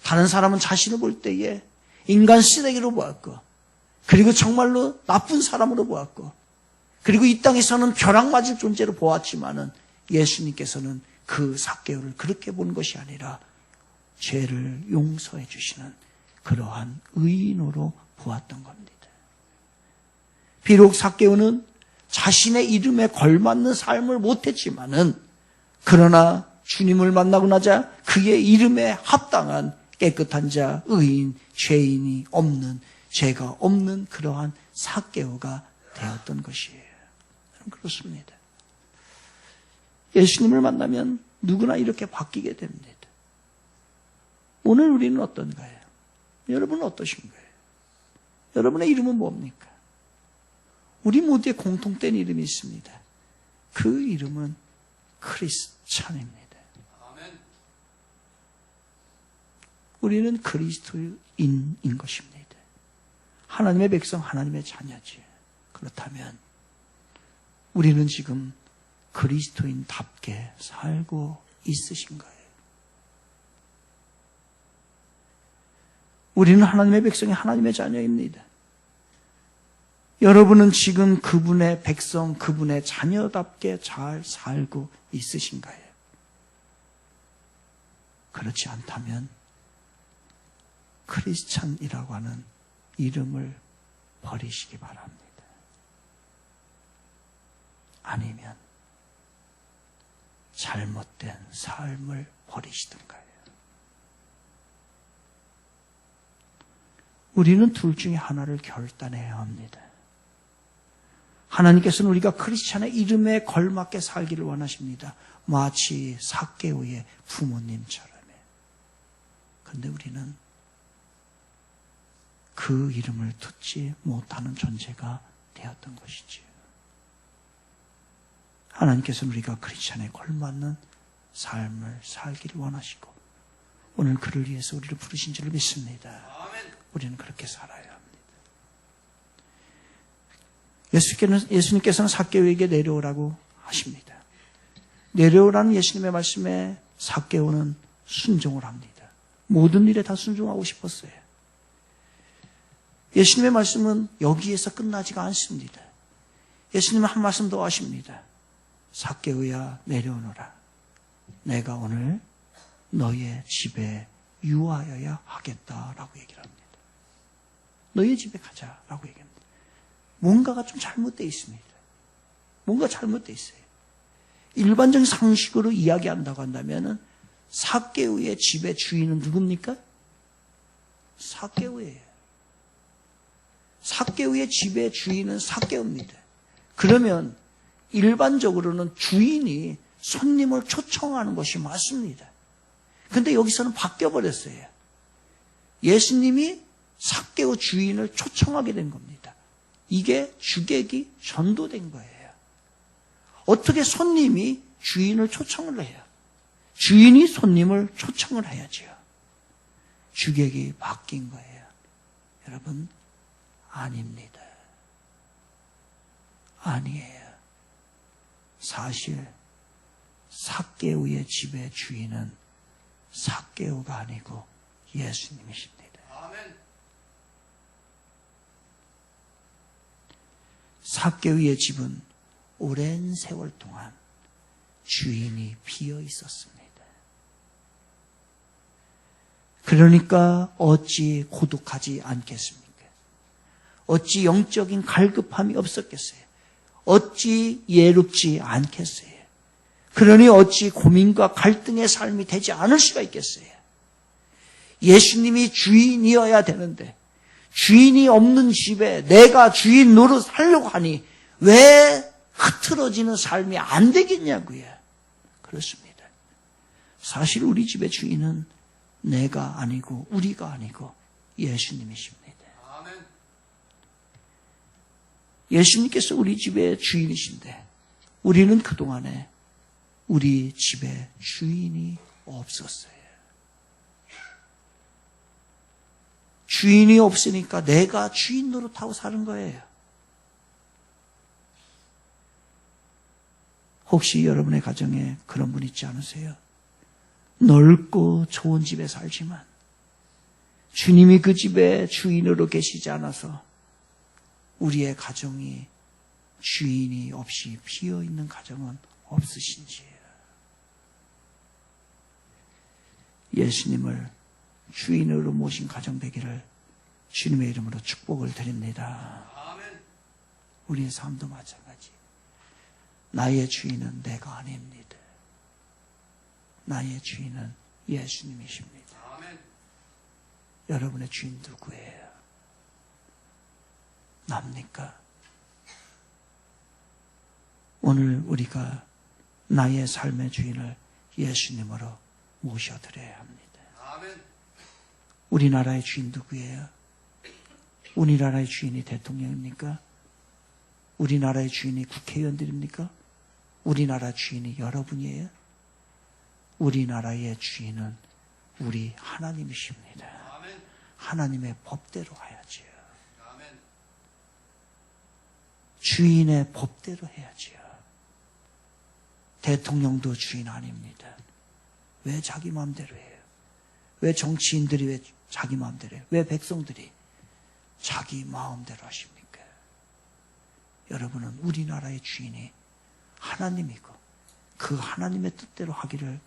다른 사람은 자신을 볼 때에 인간 쓰레기로 보았고 그리고 정말로 나쁜 사람으로 보았고 그리고 이 땅에서는 벼락 맞을 존재로 보았지만은 예수님께서는 그 삭개오를 그렇게 본 것이 아니라 죄를 용서해 주시는 그러한 의인으로 보았던 겁니다. 비록 삭개오는 자신의 이름에 걸맞는 삶을 못했지만은 그러나 주님을 만나고 나자 그의 이름에 합당한 깨끗한 자, 의인, 죄인이 없는 죄가 없는 그러한 삭개오가 되었던 것이에요. 그렇습니다. 예수님을 만나면 누구나 이렇게 바뀌게 됩니다. 오늘 우리는 어떤가요? 여러분은 어떠신가요? 여러분의 이름은 뭡니까? 우리 모두의 공통된 이름이 있습니다. 그 이름은 크리스찬입니다. 우리는 그리스도인인 것입니다. 하나님의 백성, 하나님의 자녀지. 그렇다면 우리는 지금 그리스도인답게 살고 있으신가요? 우리는 하나님의 백성이 하나님의 자녀입니다. 여러분은 지금 그분의 백성, 그분의 자녀답게 잘 살고 있으신가요? 그렇지 않다면 크리스찬이라고 하는 이름을 버리시기 바랍니다. 아니면 잘못된 삶을 버리시든가요. 우리는 둘 중에 하나를 결단해야 합니다. 하나님께서는 우리가 크리스찬의 이름에 걸맞게 살기를 원하십니다. 마치 삭개오의 부모님처럼. 그런데 우리는 그 이름을 듣지 못하는 존재가 되었던 것이지요. 하나님께서는 우리가 크리스찬에 걸맞는 삶을 살기를 원하시고 오늘 그를 위해서 우리를 부르신 줄을 믿습니다. 우리는 그렇게 살아야 합니다. 예수님께서는 삭개오에게 내려오라고 하십니다. 내려오라는 예수님의 말씀에 삭개오는 순종을 합니다. 모든 일에 다 순종하고 싶었어요. 예수님의 말씀은 여기에서 끝나지가 않습니다. 예수님은 한 말씀 더 하십니다. 삭개오야 내려오너라. 내가 오늘 너의 집에 유하여야 하겠다라고 얘기를 합니다. 너의 집에 가자라고 얘기합니다. 뭔가가 좀 잘못되어 있습니다. 뭔가 잘못되어 있어요. 일반적인 상식으로 이야기한다고 한다면 삭개오의 집의 주인은 누굽니까? 삭개오예요. 삭개오의 집의 주인은 삭개오입니다. 그러면 일반적으로는 주인이 손님을 초청하는 것이 맞습니다. 그런데 여기서는 바뀌어버렸어요. 예수님이 삭개오 주인을 초청하게 된 겁니다. 이게 주객이 전도된 거예요. 어떻게 손님이 주인을 초청을 해요? 주인이 손님을 초청을 해야죠. 주객이 바뀐 거예요. 여러분, 아닙니다. 아니에요. 사실 삭개오의 집의 주인은 삭개오가 아니고 예수님이십니다. 삭개오의 집은 오랜 세월 동안 주인이 비어 있었습니다. 그러니까 어찌 고독하지 않겠습니까? 어찌 영적인 갈급함이 없었겠어요? 어찌 예롭지 않겠어요? 그러니 어찌 고민과 갈등의 삶이 되지 않을 수가 있겠어요? 예수님이 주인이어야 되는데 주인이 없는 집에 내가 주인 노릇 하려고 하니 왜 흐트러지는 삶이 안 되겠냐고요. 그렇습니다. 사실 우리 집의 주인은 내가 아니고 우리가 아니고 예수님이십니다. 예수님께서 우리 집의 주인이신데 우리는 그동안에 우리 집에 주인이 없었어요. 주인이 없으니까 내가 주인 노릇하고 사는 거예요. 혹시 여러분의 가정에 그런 분 있지 않으세요? 넓고 좋은 집에 살지만 주님이 그 집에 주인으로 계시지 않아서 우리의 가정이 주인이 없이 비어있는 가정은 없으신지요? 예수님을 주인으로 모신 가정 되기를 주님의 이름으로 축복을 드립니다. 우리의 삶도 마찬가지. 나의 주인은 내가 아닙니다. 나의 주인은 예수님이십니다. 여러분의 주인 누구예요? 납니까? 오늘 우리가 나의 삶의 주인을 예수님으로 모셔드려야 합니다. 우리나라의 주인 누구예요? 우리나라의 주인이 대통령입니까? 우리나라의 주인이 국회의원들입니까? 우리나라 주인이 여러분이에요? 우리나라의 주인은 우리 하나님이십니다. 하나님의 법대로 해야지요. 주인의 법대로 해야지요. 대통령도 주인 아닙니다. 왜 자기 마음대로 해요? 왜 정치인들이 왜 자기 마음대로 해요? 왜 백성들이 자기 마음대로 하십니까? 여러분은 우리나라의 주인이 하나님이고 그 하나님의 뜻대로 하기를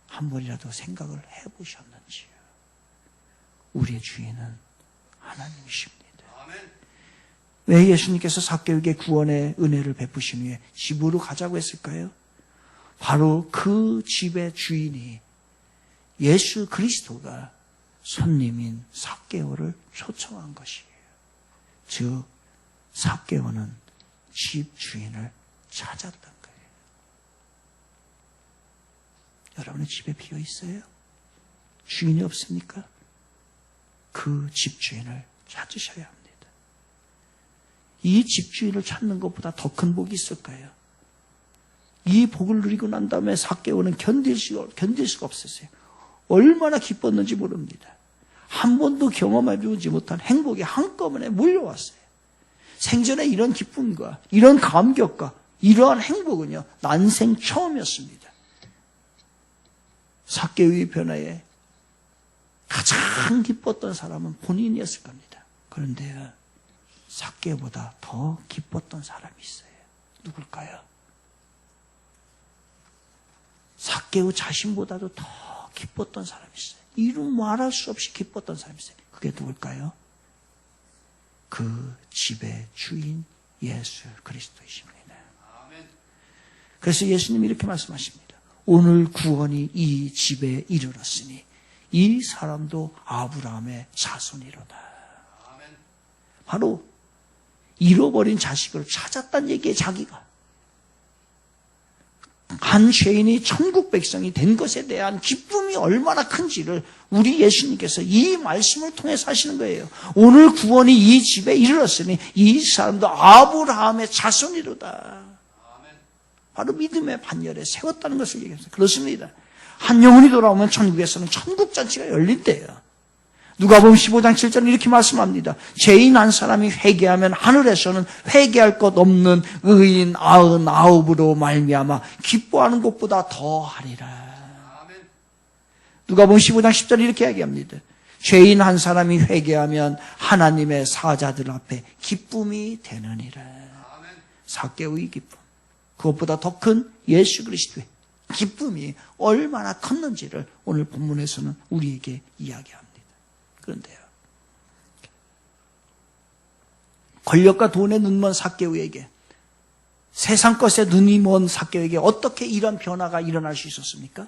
한 번이라도 생각을 해보셨는지요? 우리의 주인은 하나님이십니다. 왜 예수님께서 삭개오에게 구원의 은혜를 베푸신 후에 집으로 가자고 했을까요? 바로 그 집의 주인이 예수 그리스도가 손님인 삭개오를 초청한 것이에요. 즉 삭개오는 집 주인을 찾았던 거예요. 여러분의 집에 비어 있어요? 주인이 없습니까? 그 집 주인을 찾으셔야 합니다. 이 집주인을 찾는 것보다 더 큰 복이 있을까요? 이 복을 누리고 난 다음에 삭개오는 견딜 수가 없었어요. 얼마나 기뻤는지 모릅니다. 한 번도 경험해보지 못한 행복이 한꺼번에 몰려왔어요. 생전에 이런 기쁨과 이런 감격과 이러한 행복은요, 난생 처음이었습니다. 삭개오의 변화에 가장 기뻤던 사람은 본인이었을 겁니다. 그런데요, 삭개오보다 더 기뻤던 사람이 있어요. 누굴까요? 삭개오 자신보다도 더 기뻤던 사람이 있어요. 이루 말할 수 없이 기뻤던 사람이 있어요. 그게 누굴까요? 그 집의 주인 예수 그리스도이십니다. 그래서 예수님이 이렇게 말씀하십니다. 오늘 구원이 이 집에 이르렀으니 이 사람도 아브라함의 자손이로다. 바로 잃어버린 자식을 찾았다는 얘기에 자기가 한 죄인이 천국 백성이 된 것에 대한 기쁨이 얼마나 큰지를 우리 예수님께서 이 말씀을 통해서 하시는 거예요. 오늘 구원이 이 집에 이르렀으니 이 사람도 아브라함의 자손이로다. 바로 믿음의 반열에 세웠다는 것을 얘기합니다. 그렇습니다. 한 영혼이 돌아오면 천국에서는 천국잔치가 열린대요. 누가복음 15장 7절은 이렇게 말씀합니다. 죄인 한 사람이 회개하면 하늘에서는 회개할 것 없는 의인 99으로 말미암아 기뻐하는 것보다 더 하리라. 누가복음 15장 10절은 이렇게 얘기합니다. 죄인 한 사람이 회개하면 하나님의 사자들 앞에 기쁨이 되느니라. 삭개오의 기쁨. 그것보다 더 큰 예수 그리스도의 기쁨이 얼마나 컸는지를 오늘 본문에서는 우리에게 이야기합니다. 그런데요, 권력과 돈에 눈먼 삭개오에게, 세상 것에 눈이 먼 삭개오에게 어떻게 이런 변화가 일어날 수 있었습니까?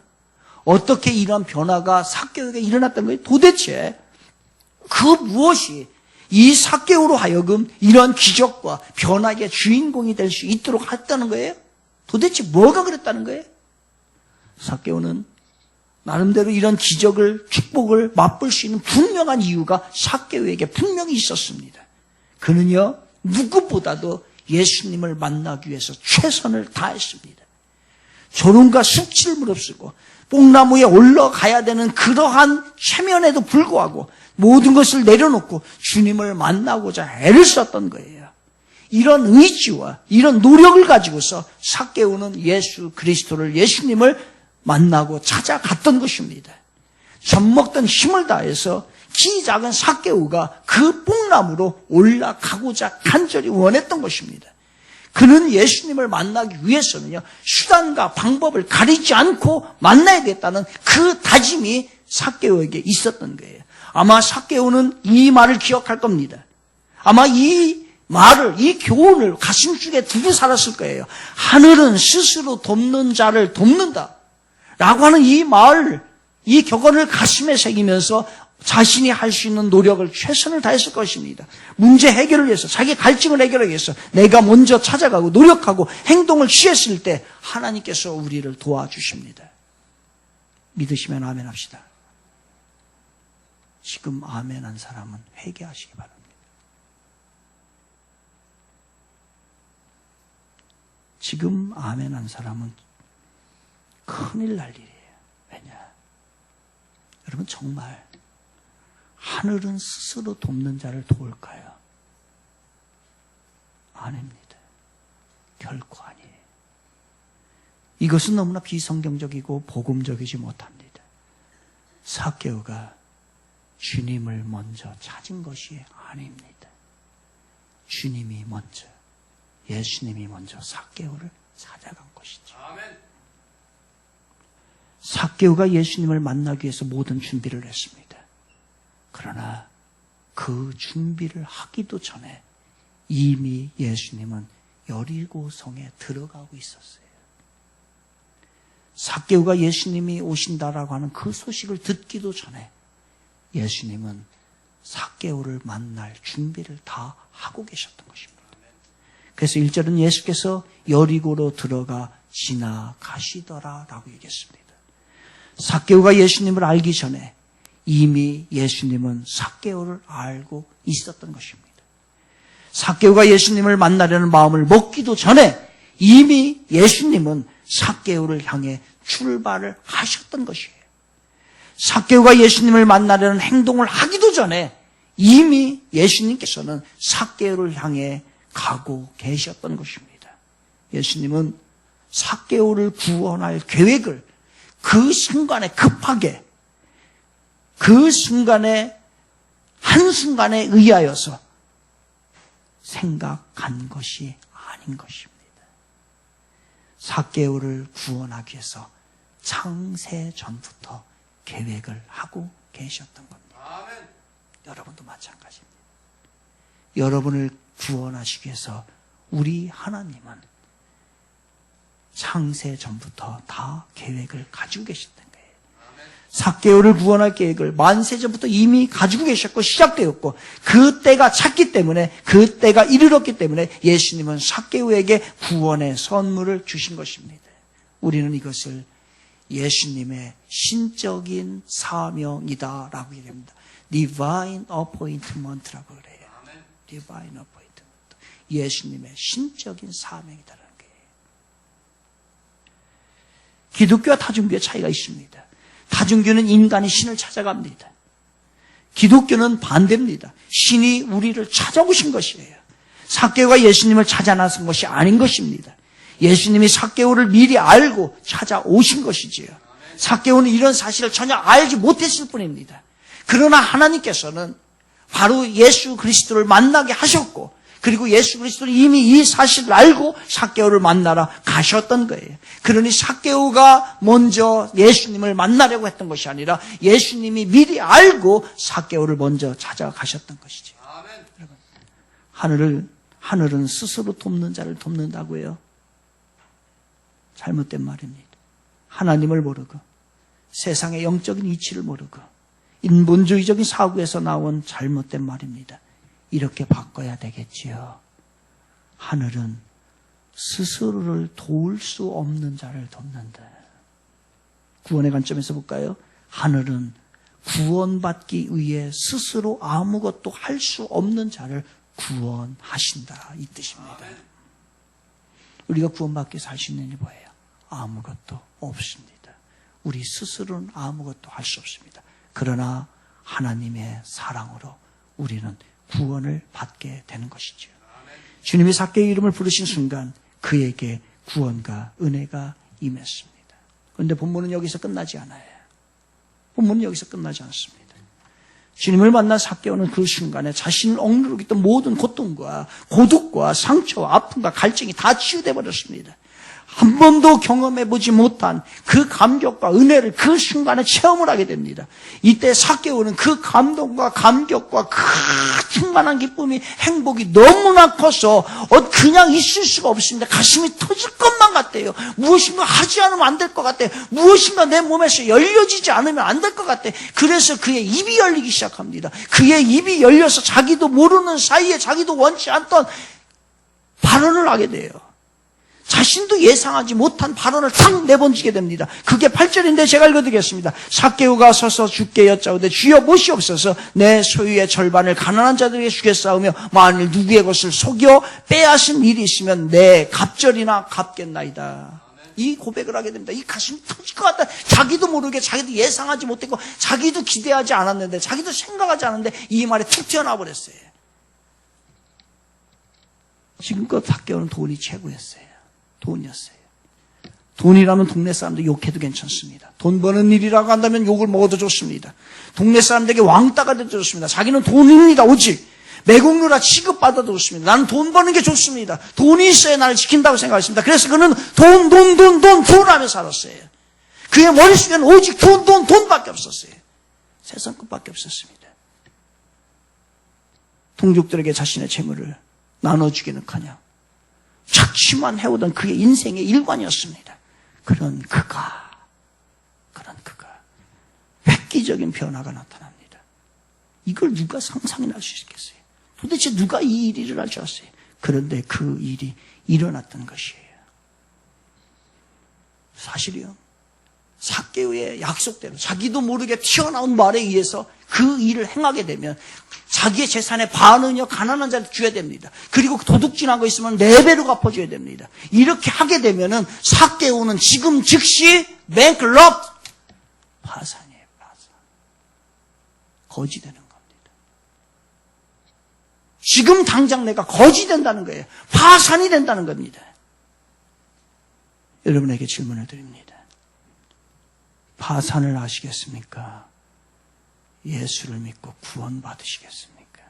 어떻게 이런 변화가 삭개오에게 일어났던 거예요? 도대체 그 무엇이 이 삭개오로 하여금 이런 기적과 변화의 주인공이 될 수 있도록 했다는 거예요? 도대체 뭐가 그랬다는 거예요? 삭개오는 나름대로 이런 기적을, 축복을 맛볼 수 있는 분명한 이유가 삭개오에게 분명히 있었습니다. 그는요, 누구보다도 예수님을 만나기 위해서 최선을 다했습니다. 조롱과 숙치를 무릅쓰고 뽕나무에 올라가야 되는 그러한 체면에도 불구하고 모든 것을 내려놓고 주님을 만나고자 애를 썼던 거예요. 이런 의지와 이런 노력을 가지고서 삭개오는 예수 그리스도를, 예수님을 만나고 찾아갔던 것입니다. 젖먹던 힘을 다해서 키 작은 삭개오가 그 뽕나무로 올라가고자 간절히 원했던 것입니다. 그는 예수님을 만나기 위해서는요, 수단과 방법을 가리지 않고 만나야겠다는 그 다짐이 삭개오에게 있었던 거예요. 아마 삭개오는 이 말을 기억할 겁니다. 아마 이 말을, 이 교훈을 가슴속에 두고 살았을 거예요. 하늘은 스스로 돕는 자를 돕는다 라고 하는 이 말, 이 격언을 가슴에 새기면서 자신이 할 수 있는 노력을 최선을 다했을 것입니다. 문제 해결을 위해서, 자기 갈증을 해결하기 위해서 내가 먼저 찾아가고 노력하고 행동을 취했을 때 하나님께서 우리를 도와주십니다. 믿으시면 아멘 합시다. 지금 아멘 한 사람은 회개하시기 바랍니다. 지금 아멘 한 사람은 큰일 날 일이에요. 왜냐? 여러분, 정말 하늘은 스스로 돕는 자를 도울까요? 아닙니다. 결코 아니에요. 이것은 너무나 비성경적이고 복음적이지 못합니다. 삭개오가 주님을 먼저 찾은 것이 아닙니다. 주님이 먼저, 예수님이 먼저 삭개오를 찾아간 것이죠. 삭개오가 예수님을 만나기 위해서 모든 준비를 했습니다. 그러나 그 준비를 하기도 전에 이미 예수님은 여리고성에 들어가고 있었어요. 삭개오가 예수님이 오신다라고 하는 그 소식을 듣기도 전에 예수님은 삭개오를 만날 준비를 다 하고 계셨던 것입니다. 그래서 1절은 예수께서 여리고로 들어가 지나가시더라라고 얘기했습니다. 삭개오가 예수님을 알기 전에 이미 예수님은 삭개오를 알고 있었던 것입니다. 삭개오가 예수님을 만나려는 마음을 먹기도 전에 이미 예수님은 삭개오를 향해 출발을 하셨던 것이에요. 삭개오가 예수님을 만나려는 행동을 하기도 전에 이미 예수님께서는 삭개오를 향해 가고 계셨던 것입니다. 예수님은 삭개오를 구원할 계획을 그 순간에 급하게, 그 순간에, 한순간에 의하여서 생각한 것이 아닌 것입니다. 삭개오를 구원하기 위해서 창세 전부터 계획을 하고 계셨던 겁니다. 아멘. 여러분도 마찬가지입니다. 여러분을 구원하시기 위해서 우리 하나님은 창세 전부터 다 계획을 가지고 계셨던 거예요. 삭개오를 구원할 계획을 만세 전부터 이미 가지고 계셨고 시작되었고 그 때가 찼기 때문에, 그 때가 이르렀기 때문에 예수님은 삭개오에게 구원의 선물을 주신 것입니다. 우리는 이것을 예수님의 신적인 사명이다라고 얘기합니다. Divine Appointment라고 그래요. Divine Appointment. 예수님의 신적인 사명이다라는 거예요. 기독교와 다중교의 차이가 있습니다. 다중교는 인간이 신을 찾아갑니다. 기독교는 반대입니다. 신이 우리를 찾아오신 것이에요. 삭개오가 예수님을 찾아 나선 것이 아닌 것입니다. 예수님이 삭개오를 미리 알고 찾아오신 것이지요. 삭개오는 이런 사실을 전혀 알지 못했을 뿐입니다. 그러나 하나님께서는 바로 예수 그리스도를 만나게 하셨고, 그리고 예수 그리스도는 이미 이 사실을 알고 삭개오를 만나러 가셨던 거예요. 그러니 삭개오가 먼저 예수님을 만나려고 했던 것이 아니라 예수님이 미리 알고 삭개오를 먼저 찾아가셨던 것이죠. 여러분, 하늘은 스스로 돕는 자를 돕는다고요. 잘못된 말입니다. 하나님을 모르고 세상의 영적인 이치를 모르고 인본주의적인 사고에서 나온 잘못된 말입니다. 이렇게 바꿔야 되겠지요. 하늘은 스스로를 도울 수 없는 자를 돕는다. 구원의 관점에서 볼까요? 하늘은 구원받기 위해 스스로 아무것도 할 수 없는 자를 구원하신다, 이 뜻입니다. 우리가 구원받기 위해서 할 수 있는 일이 뭐예요? 아무것도 없습니다. 우리 스스로는 아무것도 할 수 없습니다. 그러나 하나님의 사랑으로 우리는 구원을 받게 되는 것이죠. 주님이 삭개의 이름을 부르신 순간 그에게 구원과 은혜가 임했습니다. 그런데 본문은 여기서 끝나지 않아요. 본문은 여기서 끝나지 않습니다. 주님을 만난 삭개오는 그 순간에 자신을 억누르고 있던 모든 고통과 고독과 상처와 아픔과 갈증이 다 치유돼 버렸습니다. 한 번도 경험해보지 못한 그 감격과 은혜를 그 순간에 체험을 하게 됩니다. 이때 삭개오는 그 감동과 감격과 그 충만한 기쁨이, 행복이 너무나 커서 그냥 있을 수가 없습니다. 가슴이 터질 것만 같대요. 무엇인가 하지 않으면 안 될 것 같대요. 무엇인가 내 몸에서 열려지지 않으면 안 될 것 같대요. 그래서 그의 입이 열리기 시작합니다. 그의 입이 열려서 자기도 모르는 사이에 자기도 원치 않던 발언을 하게 돼요. 자신도 예상하지 못한 발언을 탁 내번지게 됩니다. 그게 8절인데 제가 읽어드리겠습니다. 삭개오가 서서 주께 여짜오되 주여 보시옵소서, 내 소유의 절반을 가난한 자들에게 주겠사오며 만일 누구의 것을 속여 빼앗은 일이 있으면 내 갑절이나 갚겠나이다. 이 고백을 하게 됩니다. 이 가슴이 터질 것 같다. 자기도 모르게, 자기도 예상하지 못했고 자기도 기대하지 않았는데, 자기도 생각하지 않았는데 이 말에 툭 튀어나와 버렸어요. 지금껏 삭개오는 돈이 최고였어요. 돈이었어요. 돈이라면 동네 사람들 욕해도 괜찮습니다. 돈 버는 일이라고 한다면 욕을 먹어도 좋습니다. 동네 사람들에게 왕따가 돼도 좋습니다. 자기는 돈입니다. 오직 매국노라 취급받아도 좋습니다. 나는 돈 버는 게 좋습니다. 돈이 있어야 나를 지킨다고 생각했습니다. 그래서 그는 돈 하며 살았어요. 그의 머릿속에는 오직 돈밖에 없었어요. 세상 것밖에 없었습니다. 동족들에게 자신의 재물을 나눠주기는커녕 착취만 해오던 그의 인생의 일관이었습니다. 그런 그가 획기적인 변화가 나타납니다. 이걸 누가 상상이나 할 수 있겠어요? 도대체 누가 이 일이 일어날 줄 알았어요? 그런데 그 일이 일어났던 것이에요. 사실이요, 삭개오의 약속대로 자기도 모르게 튀어나온 말에 의해서 그 일을 행하게 되면 자기의 재산의 반은요 가난한 자한테 줘야 됩니다. 그리고 도둑질한 거 있으면 4배로 갚아줘야 됩니다. 이렇게 하게 되면은 삭개오는 지금 즉시 bankrupt, 파산이에요. 파산. 거지 되는 겁니다. 지금 당장 내가 거지 된다는 거예요. 파산이 된다는 겁니다. 여러분에게 질문을 드립니다. 파산을 하시겠습니까? 예수를 믿고 구원 받으시겠습니까?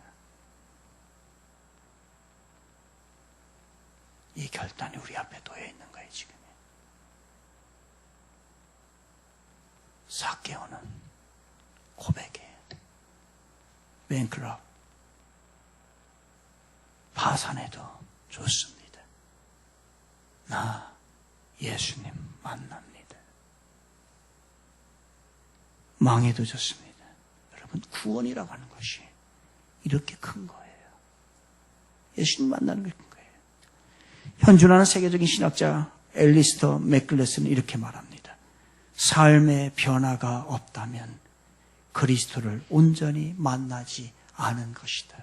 이 결단이 우리 앞에 놓여 있는 거예요, 지금. 삭개오는 고백이에요. bankrupt, 파산해도 좋습니다. 나 예수님 만납니다. 망해도 좋습니다. 여러분, 구원이라고 하는 것이 이렇게 큰 거예요. 예수님 만나는 게 큰 거예요. 현존하는 세계적인 신학자 앨리스터 맥글레스는 이렇게 말합니다. 삶의 변화가 없다면 그리스도를 온전히 만나지 않은 것이다.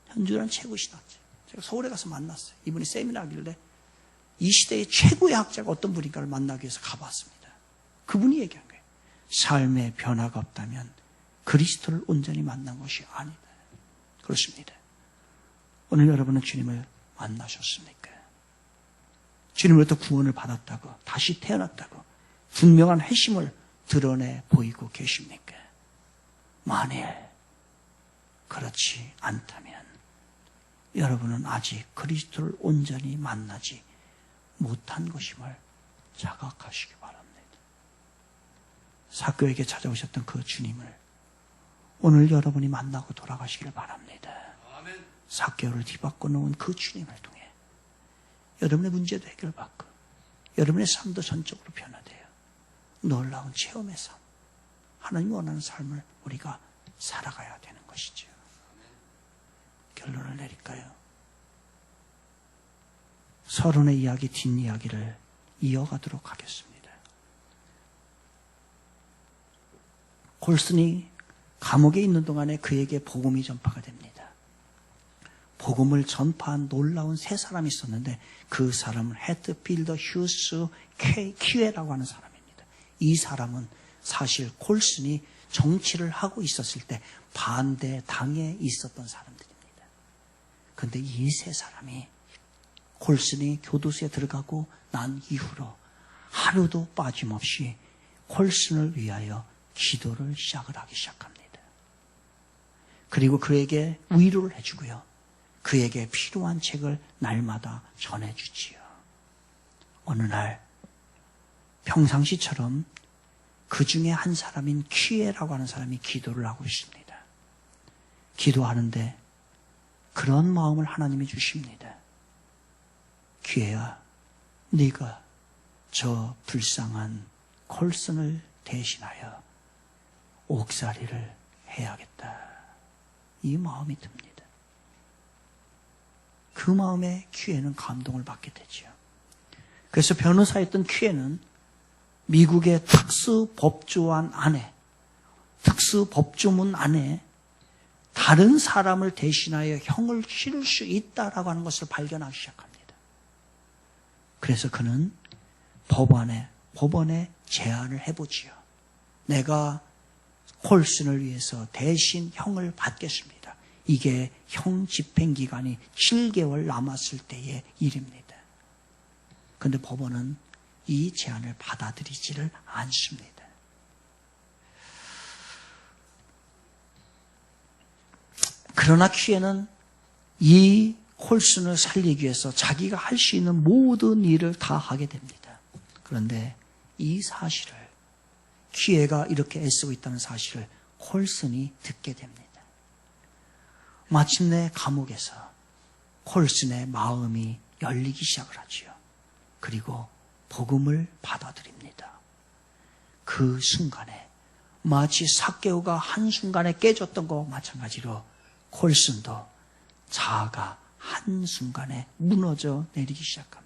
현존하는 최고 신학자. 제가 서울에 가서 만났어요. 이분이 세미나 하길래 이 시대의 최고의 학자가 어떤 분인가를 만나기 위해서 가봤습니다. 그분이 얘기한 거예요. 삶의 변화가 없다면 그리스도를 온전히 만난 것이 아니다. 그렇습니다. 오늘 여러분은 주님을 만나셨습니까? 주님으로부터 구원을 받았다고, 다시 태어났다고, 분명한 회심을 드러내 보이고 계십니까? 만일 그렇지 않다면 여러분은 아직 그리스도를 온전히 만나지 못한 것임을 자각하시기 바랍니다. 삭개오에게 찾아오셨던 그 주님을 오늘 여러분이 만나고 돌아가시길 바랍니다. 삭개오를 뒤바꿔 놓은 그 주님을 통해 여러분의 문제도 해결받고 여러분의 삶도 전적으로 변화돼요. 놀라운 체험의 삶, 하나님이 원하는 삶을 우리가 살아가야 되는 것이죠. 결론을 내릴까요? 서론의 이야기 뒷이야기를 이어가도록 하겠습니다. 콜슨이 감옥에 있는 동안에 그에게 복음이 전파가 됩니다. 복음을 전파한 놀라운 세 사람이 있었는데 그 사람은 헤트필더 휴스 퀴에라고 하는 사람입니다. 이 사람은 사실 콜슨이 정치를 하고 있었을 때 반대 당에 있었던 사람들입니다. 그런데 이 세 사람이 콜슨이 교도소에 들어가고 난 이후로 하루도 빠짐없이 콜슨을 위하여 기도를 시작을 하기 시작합니다. 그리고 그에게 위로를 해주고요. 그에게 필요한 책을 날마다 전해주지요. 어느 날 평상시처럼 그 중에 한 사람인 퀴에라고 하는 사람이 기도를 하고 있습니다. 기도하는데 그런 마음을 하나님이 주십니다. 퀴에야, 네가 저 불쌍한 콜슨을 대신하여 옥살이를 해야겠다. 이 마음이 듭니다. 그 마음에 퀴에는 감동을 받게 되죠. 그래서 변호사였던 퀴에는 미국의 특수법조안 안에, 특수법조문 안에 다른 사람을 대신하여 형을 치를 수 있다라고 하는 것을 발견하기 시작합니다. 그래서 그는 법원에 제안을 해보지요. 내가 콜슨을 위해서 대신 형을 받겠습니다. 이게 형 집행기간이 7개월 남았을 때의 일입니다. 그런데 법원은 이 제안을 받아들이지를 않습니다. 그러나 퀴에는 이 콜슨을 살리기 위해서 자기가 할 수 있는 모든 일을 다 하게 됩니다. 그런데 이 사실을, 퀴에가 이렇게 애쓰고 있다는 사실을 콜슨이 듣게 됩니다. 마침내 감옥에서 콜슨의 마음이 열리기 시작을 하지요. 그리고 복음을 받아들입니다. 그 순간에 마치 삭개오가 한순간에 깨졌던 것과 마찬가지로 콜슨도 자아가 한순간에 무너져 내리기 시작합니다.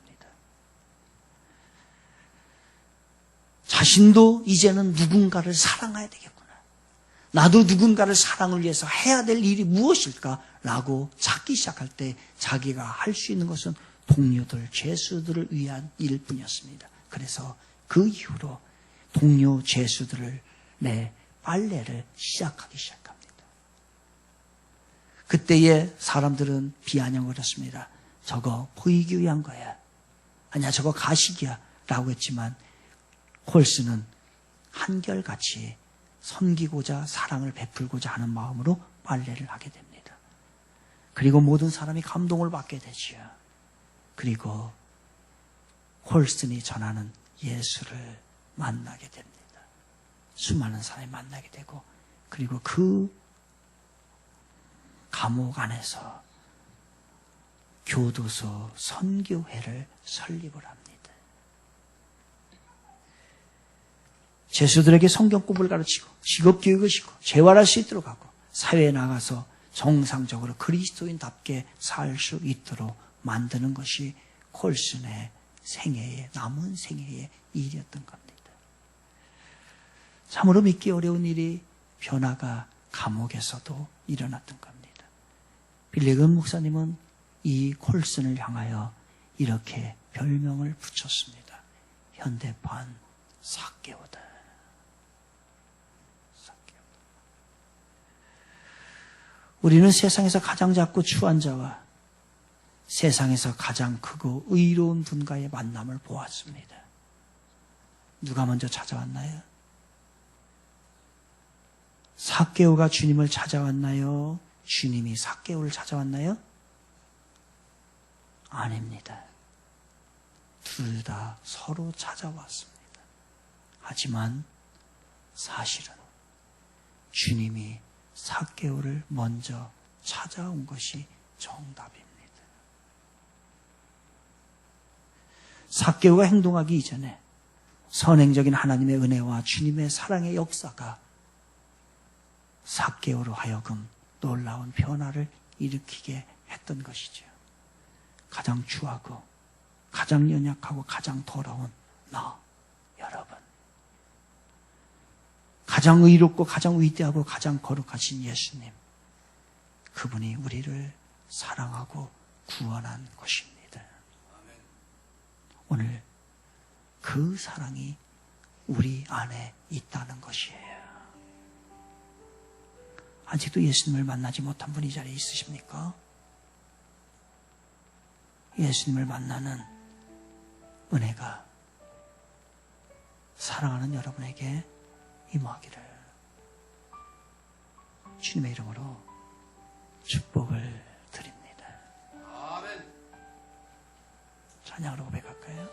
자신도 이제는 누군가를 사랑해야 되겠구나. 나도 누군가를 사랑을 위해서 해야 될 일이 무엇일까라고 찾기 시작할 때 자기가 할 수 있는 것은 동료들, 죄수들을 위한 일일 뿐이었습니다. 그래서 그 이후로 동료 죄수들을 내 빨래를 시작하기 시작합니다. 그때의 사람들은 비아냥거렸습니다. 저거 보이기 위한 거야. 아니야, 저거 가식이야. 라고 했지만 콜슨은 한결같이 섬기고자 사랑을 베풀고자 하는 마음으로 빨래를 하게 됩니다. 그리고 모든 사람이 감동을 받게 되지요. 그리고 콜슨이 전하는 예수를 만나게 됩니다. 수많은 사람이 만나게 되고, 그리고 그 감옥 안에서 교도소 선교회를 설립을 합니다. 죄수들에게 성경 공부를 가르치고 직업교육을 시키고 재활할 수 있도록 하고 사회에 나가서 정상적으로 그리스도인답게 살 수 있도록 만드는 것이 콜슨의 생애의, 남은 생애의 일이었던 겁니다. 참으로 믿기 어려운 일이, 변화가 감옥에서도 일어났던 겁니다. 빌리금 목사님은 이 콜슨을 향하여 이렇게 별명을 붙였습니다. 현대판 삭개오다. 우리는 세상에서 가장 작고 추한 자와 세상에서 가장 크고 의로운 분과의 만남을 보았습니다. 누가 먼저 찾아왔나요? 삭개오가 주님을 찾아왔나요? 주님이 삭개오를 찾아왔나요? 아닙니다. 둘 다 서로 찾아왔습니다. 하지만 사실은 주님이 삭개오를 먼저 찾아온 것이 정답입니다. 삭개오가 행동하기 이전에 선행적인 하나님의 은혜와 주님의 사랑의 역사가 삭개오로 하여금 놀라운 변화를 일으키게 했던 것이죠. 가장 추하고 가장 연약하고 가장 더러운 나, 여러분. 가장 의롭고 가장 위대하고 가장 거룩하신 예수님. 그분이 우리를 사랑하고 구원한 것입니다. 오늘 그 사랑이 우리 안에 있다는 것이에요. 아직도 예수님을 만나지 못한 분이 이 자리에 있으십니까? 예수님을 만나는 은혜가 사랑하는 여러분에게 임하기를 주님의 이름으로 축복을 드립니다. 아멘. 찬양으로 고백할까요?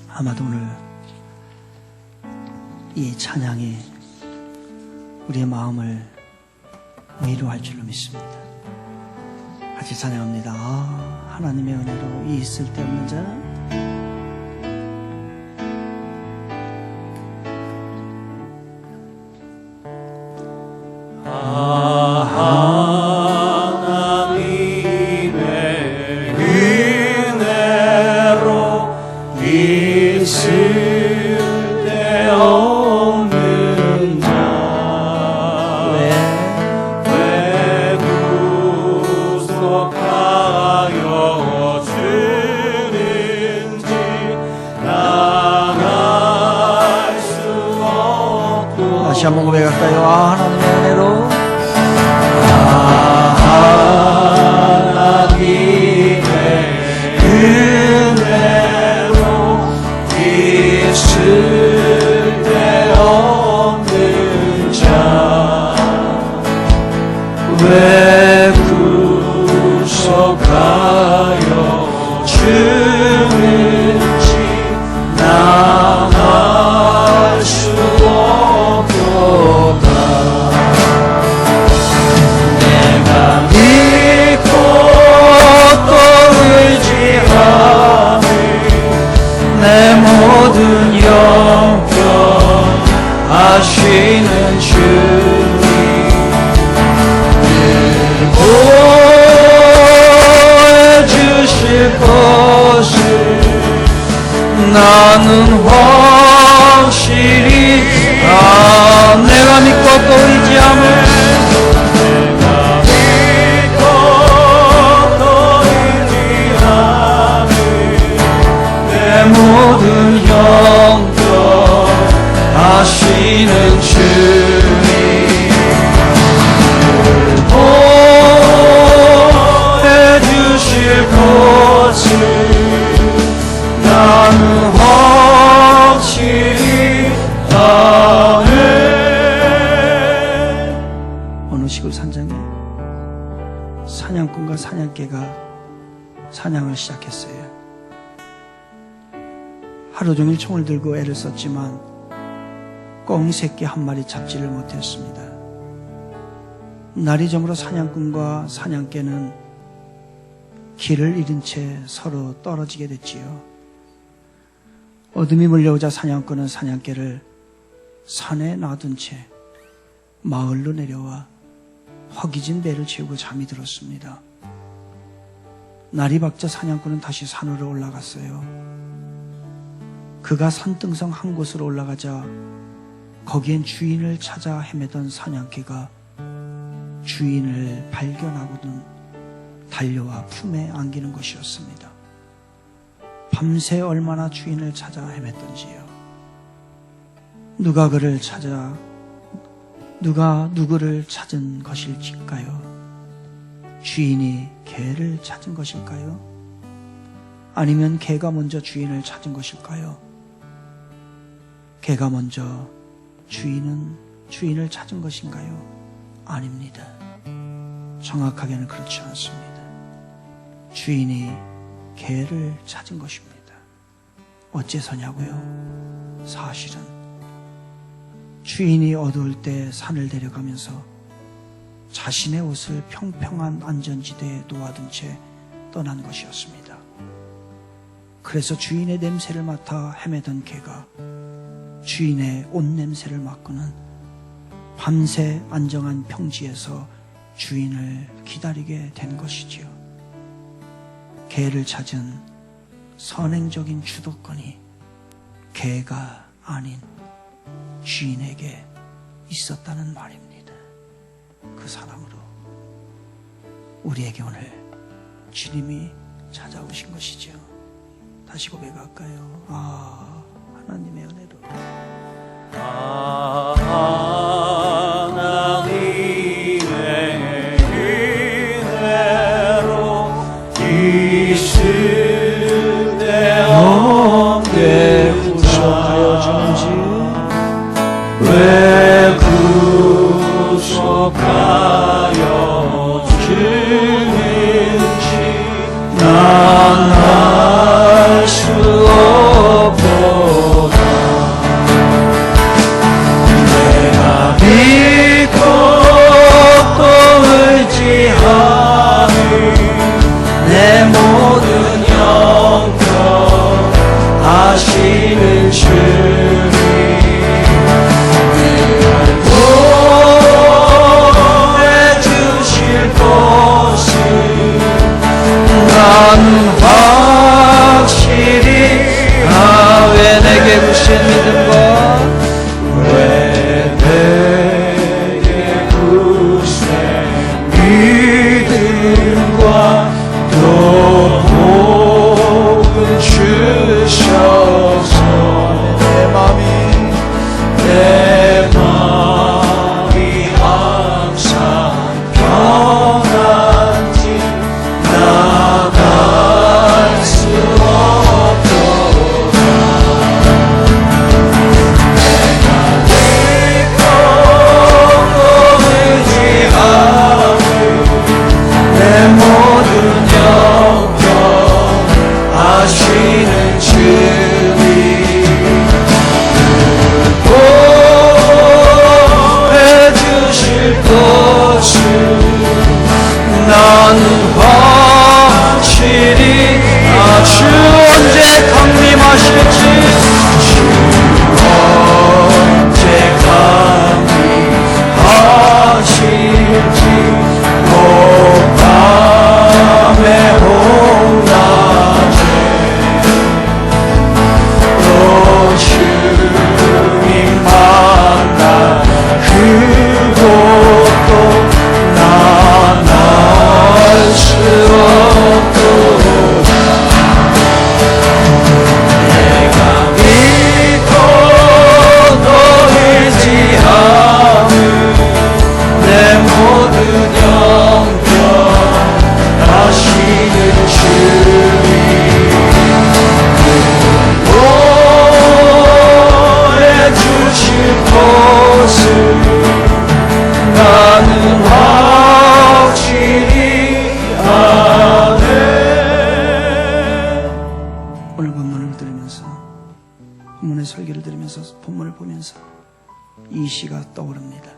아마도 오늘 이 찬양이 우리의 마음을 위로할 줄로 믿습니다. 같이 찬양합니다. 하나님의 은혜로 이 있을 데 없는 자 다시 한번 고백할까요? 하나님의 은혜로 하나님의 은혜로 있을 데 없는 자 왜 구속하여 주는지 나 알 수 없도다. 내가 믿고 또 의지하니 내 모든 영역 아시는 주님 보여주실 것을 나는 확실히 내가 믿고 또 의지함을 내가 믿고 또 의지함을 내 모든 영역 아시는 주님 보여주실 것을 나는 확실히 아네. 어느 시골 산장에 사냥꾼과 사냥개가 사냥을 시작했어요. 하루 종일 총을 들고 애를 썼지만 꽁 새끼 한 마리 잡지를 못했습니다. 날이 저물어 사냥꾼과 사냥개는 길을 잃은 채 서로 떨어지게 됐지요. 어둠이 몰려오자 사냥꾼은 사냥개를 산에 놔둔 채 마을로 내려와 허기진 배를 채우고 잠이 들었습니다. 날이 밝자 사냥꾼은 다시 산으로 올라갔어요. 그가 산등성 한 곳으로 올라가자 거기엔 주인을 찾아 헤매던 사냥개가 주인을 발견하고는 달려와 품에 안기는 것이었습니다. 밤새 얼마나 주인을 찾아 헤맸던지요. 누가 그를 찾아 누가 누구를 찾은 것일까요? 주인이 개를 찾은 것일까요? 아니면 개가 먼저 주인을 찾은 것일까요? 개가 먼저 주인을 찾은 것인가요? 아닙니다. 정확하게는 그렇지 않습니다. 주인이 개를 찾은 것입니다. 어째서냐고요? 사실은 주인이 어두울 때 산을 데려가면서 자신의 옷을 평평한 안전지대에 놓아둔 채 떠난 것이었습니다. 그래서 주인의 냄새를 맡아 헤매던 개가 주인의 옷 냄새를 맡고는 밤새 안정한 평지에서 주인을 기다리게 된 것이지요. 개를 찾은 선행적인 주도권이 개가 아닌 주인에게 있었다는 말입니다. 그 사랑으로 우리에게 오늘 주님이 찾아오신 것이죠. 다시 고백할까요? 하나님의 은혜로 하나님의 은혜로 있을 때 없게 구속하여 주는지 왜 구속하여 주는지 난 알 수 없도다. 내가 믿고 또 의지하는 내 모든 영광 아시는 주님 해주실 것을 나는 확실히 왜 내게 주신 믿음과 왜 내게 주신 믿음과 또 복을 주셔서 내 마음이 항상 편한지 나갈 수 없도다. 내가 믿고 의지하는 내 모든 영광 아시는 주님 해주실 것을 나는 확실히 주 언제 강림하실지 주 언제 강림하실지 꼭 밤에 홍낮에 또 주님 만나 그곳도 난 알 수 없도다. 내가 믿고 또 의지하는 내 모든 영광 아시는 주님 해주실 것을 나는 확실히 아네. 오늘 본문을 들으면서 본문의 설교를 들으면서 본문을 보면서 이 시가 떠오릅니다.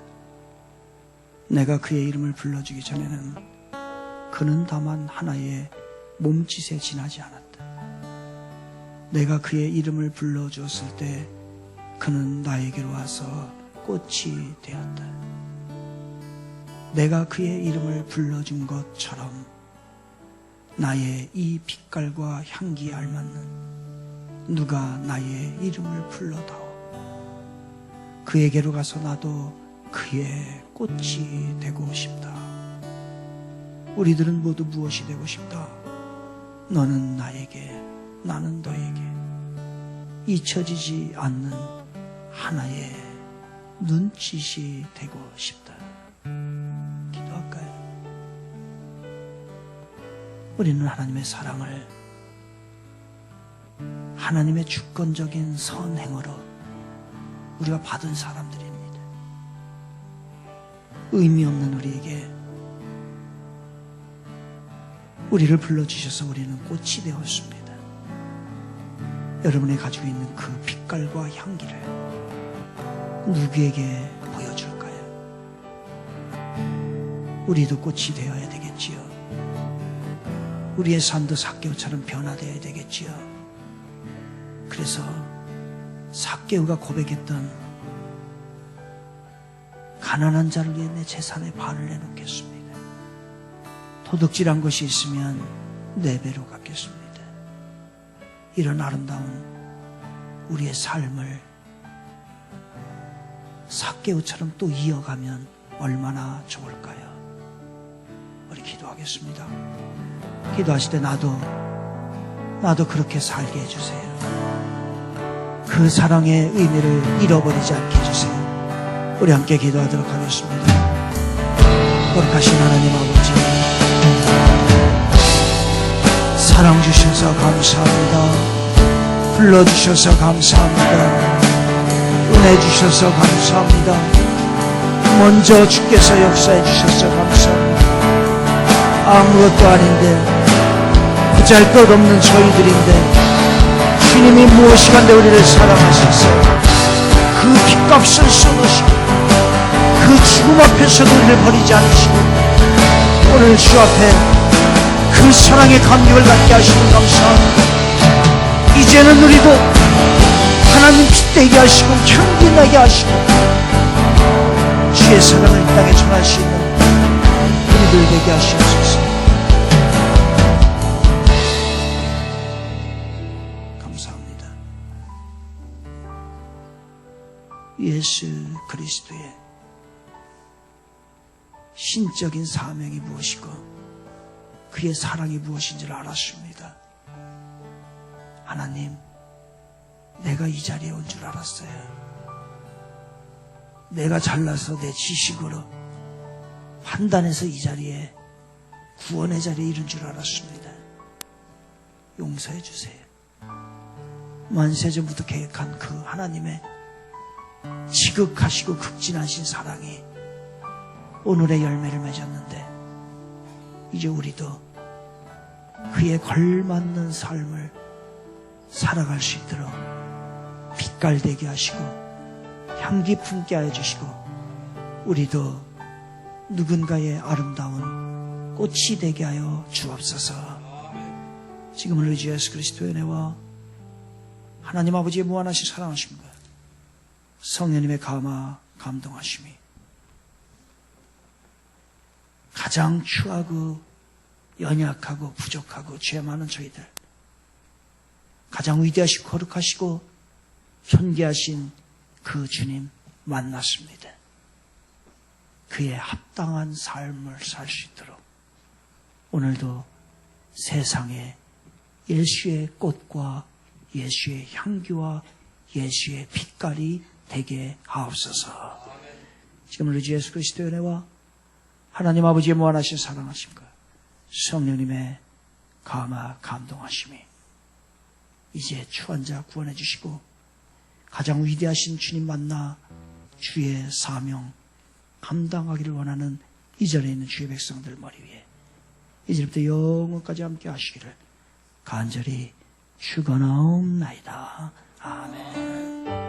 내가 그의 이름을 불러주기 전에는 그는 다만 하나의 몸짓에 지나지 않았다. 내가 그의 이름을 불러주었을 때 그는 나에게로 와서 꽃이 되었다. 내가 그의 이름을 불러준 것처럼 나의 이 빛깔과 향기에 알맞는 누가 나의 이름을 불러다오. 그에게로 가서 나도 그의 꽃이 되고 싶다. 우리들은 모두 무엇이 되고 싶다? 너는 나에게, 나는 너에게 잊혀지지 않는 하나의 눈짓이 되고 싶다. 기도할까요? 우리는 하나님의 사랑을 하나님의 주권적인 선행으로 우리가 받은 사람들입니다. 의미 없는 우리에게 우리를 불러주셔서 우리는 꽃이 되었습니다. 여러분이 가지고 있는 그 빛깔과 향기를 누구에게 보여줄까요? 우리도 꽃이 되어야 되겠지요. 우리의 삶도 삭개오처럼 변화되어야 되겠지요. 그래서 삭개오가 고백했던 가난한 자를 위해 내 재산의 반을 내놓겠습니다. 도둑질한 것이 있으면 4배로 갚겠습니다. 이런 아름다운 우리의 삶을 삭개오처럼 또 이어가면 얼마나 좋을까요? 우리 기도하겠습니다. 기도하실 때 나도 그렇게 살게 해주세요. 그 사랑의 의미를 잃어버리지 않게 해주세요. 우리 함께 기도하도록 하겠습니다. 거룩하신 하나님 아버지, 사랑 주셔서 감사합니다. 불러주셔서 감사합니다. 은혜 주셔서 감사합니다. 먼저 주께서 역사해 주셔서 감사합니다. 아무것도 아닌데 보잘것없는 저희들인데 주님이 무엇이간데 우리를 사랑하셔서 그 핏값을 쏟으시고 그 죽음 앞에서도 우리를 버리지 않으시고 오늘 주 앞에 그 사랑의 감격을 갖게 하시는 감사합니다. 이제는 우리도 하나님 빛되게 하시고 향기 나게 하시고 주의 사랑을 이 땅에 전할 수 있는 우리들 되게 하시옵소서. 감사합니다. 예수 그리스도의 신적인 사명이 무엇이고 그의 사랑이 무엇인지를 알았습니다. 하나님, 내가 이 자리에 온 줄 알았어요. 내가 잘나서 내 지식으로 판단해서 이 자리에 구원의 자리에 이른 줄 알았습니다. 용서해 주세요. 만세전부터 계획한 그 하나님의 지극하시고 극진하신 사랑이 오늘의 열매를 맺었는데 이제 우리도 그에 걸맞는 삶을 살아갈 수 있도록 빛깔되게 하시고 향기 품게 하여 주시고 우리도 누군가의 아름다운 꽃이 되게 하여 주옵소서. 지금은 우리 주 예수 그리스도의 은혜와 하나님 아버지의 무한하신 사랑하심과 성령님의 감동하심이 가장 추하고 연약하고 부족하고 죄 많은 저희들 가장 위대하시고 거룩하시고 존귀하신 그 주님 만났습니다. 그의 합당한 삶을 살 수 있도록 오늘도 세상에 예수의 꽃과 예수의 향기와 예수의 빛깔이 되게 하옵소서. 지금 우리 주 예수 그리스도의 은혜와 하나님 아버지의 무한하신 사랑하심과 성령님의 감동하심이 이제 추한 자 구원해 주시고 가장 위대하신 주님 만나 주의 사명 감당하기를 원하는 이 자리에 있는 주의 백성들 머리 위에 이제부터 영원까지 함께 하시기를 간절히 축원하옵나이다. 아멘.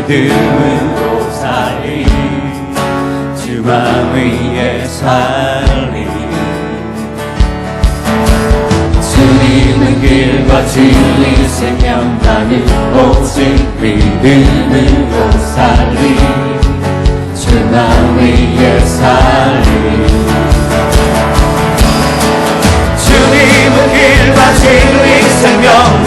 믿음으로 살리 주만 위에 살리 주님은 길과 진리 생명 나는 오직 믿음으로 살리 주만 위에 살리 주님은 길과 진리 생명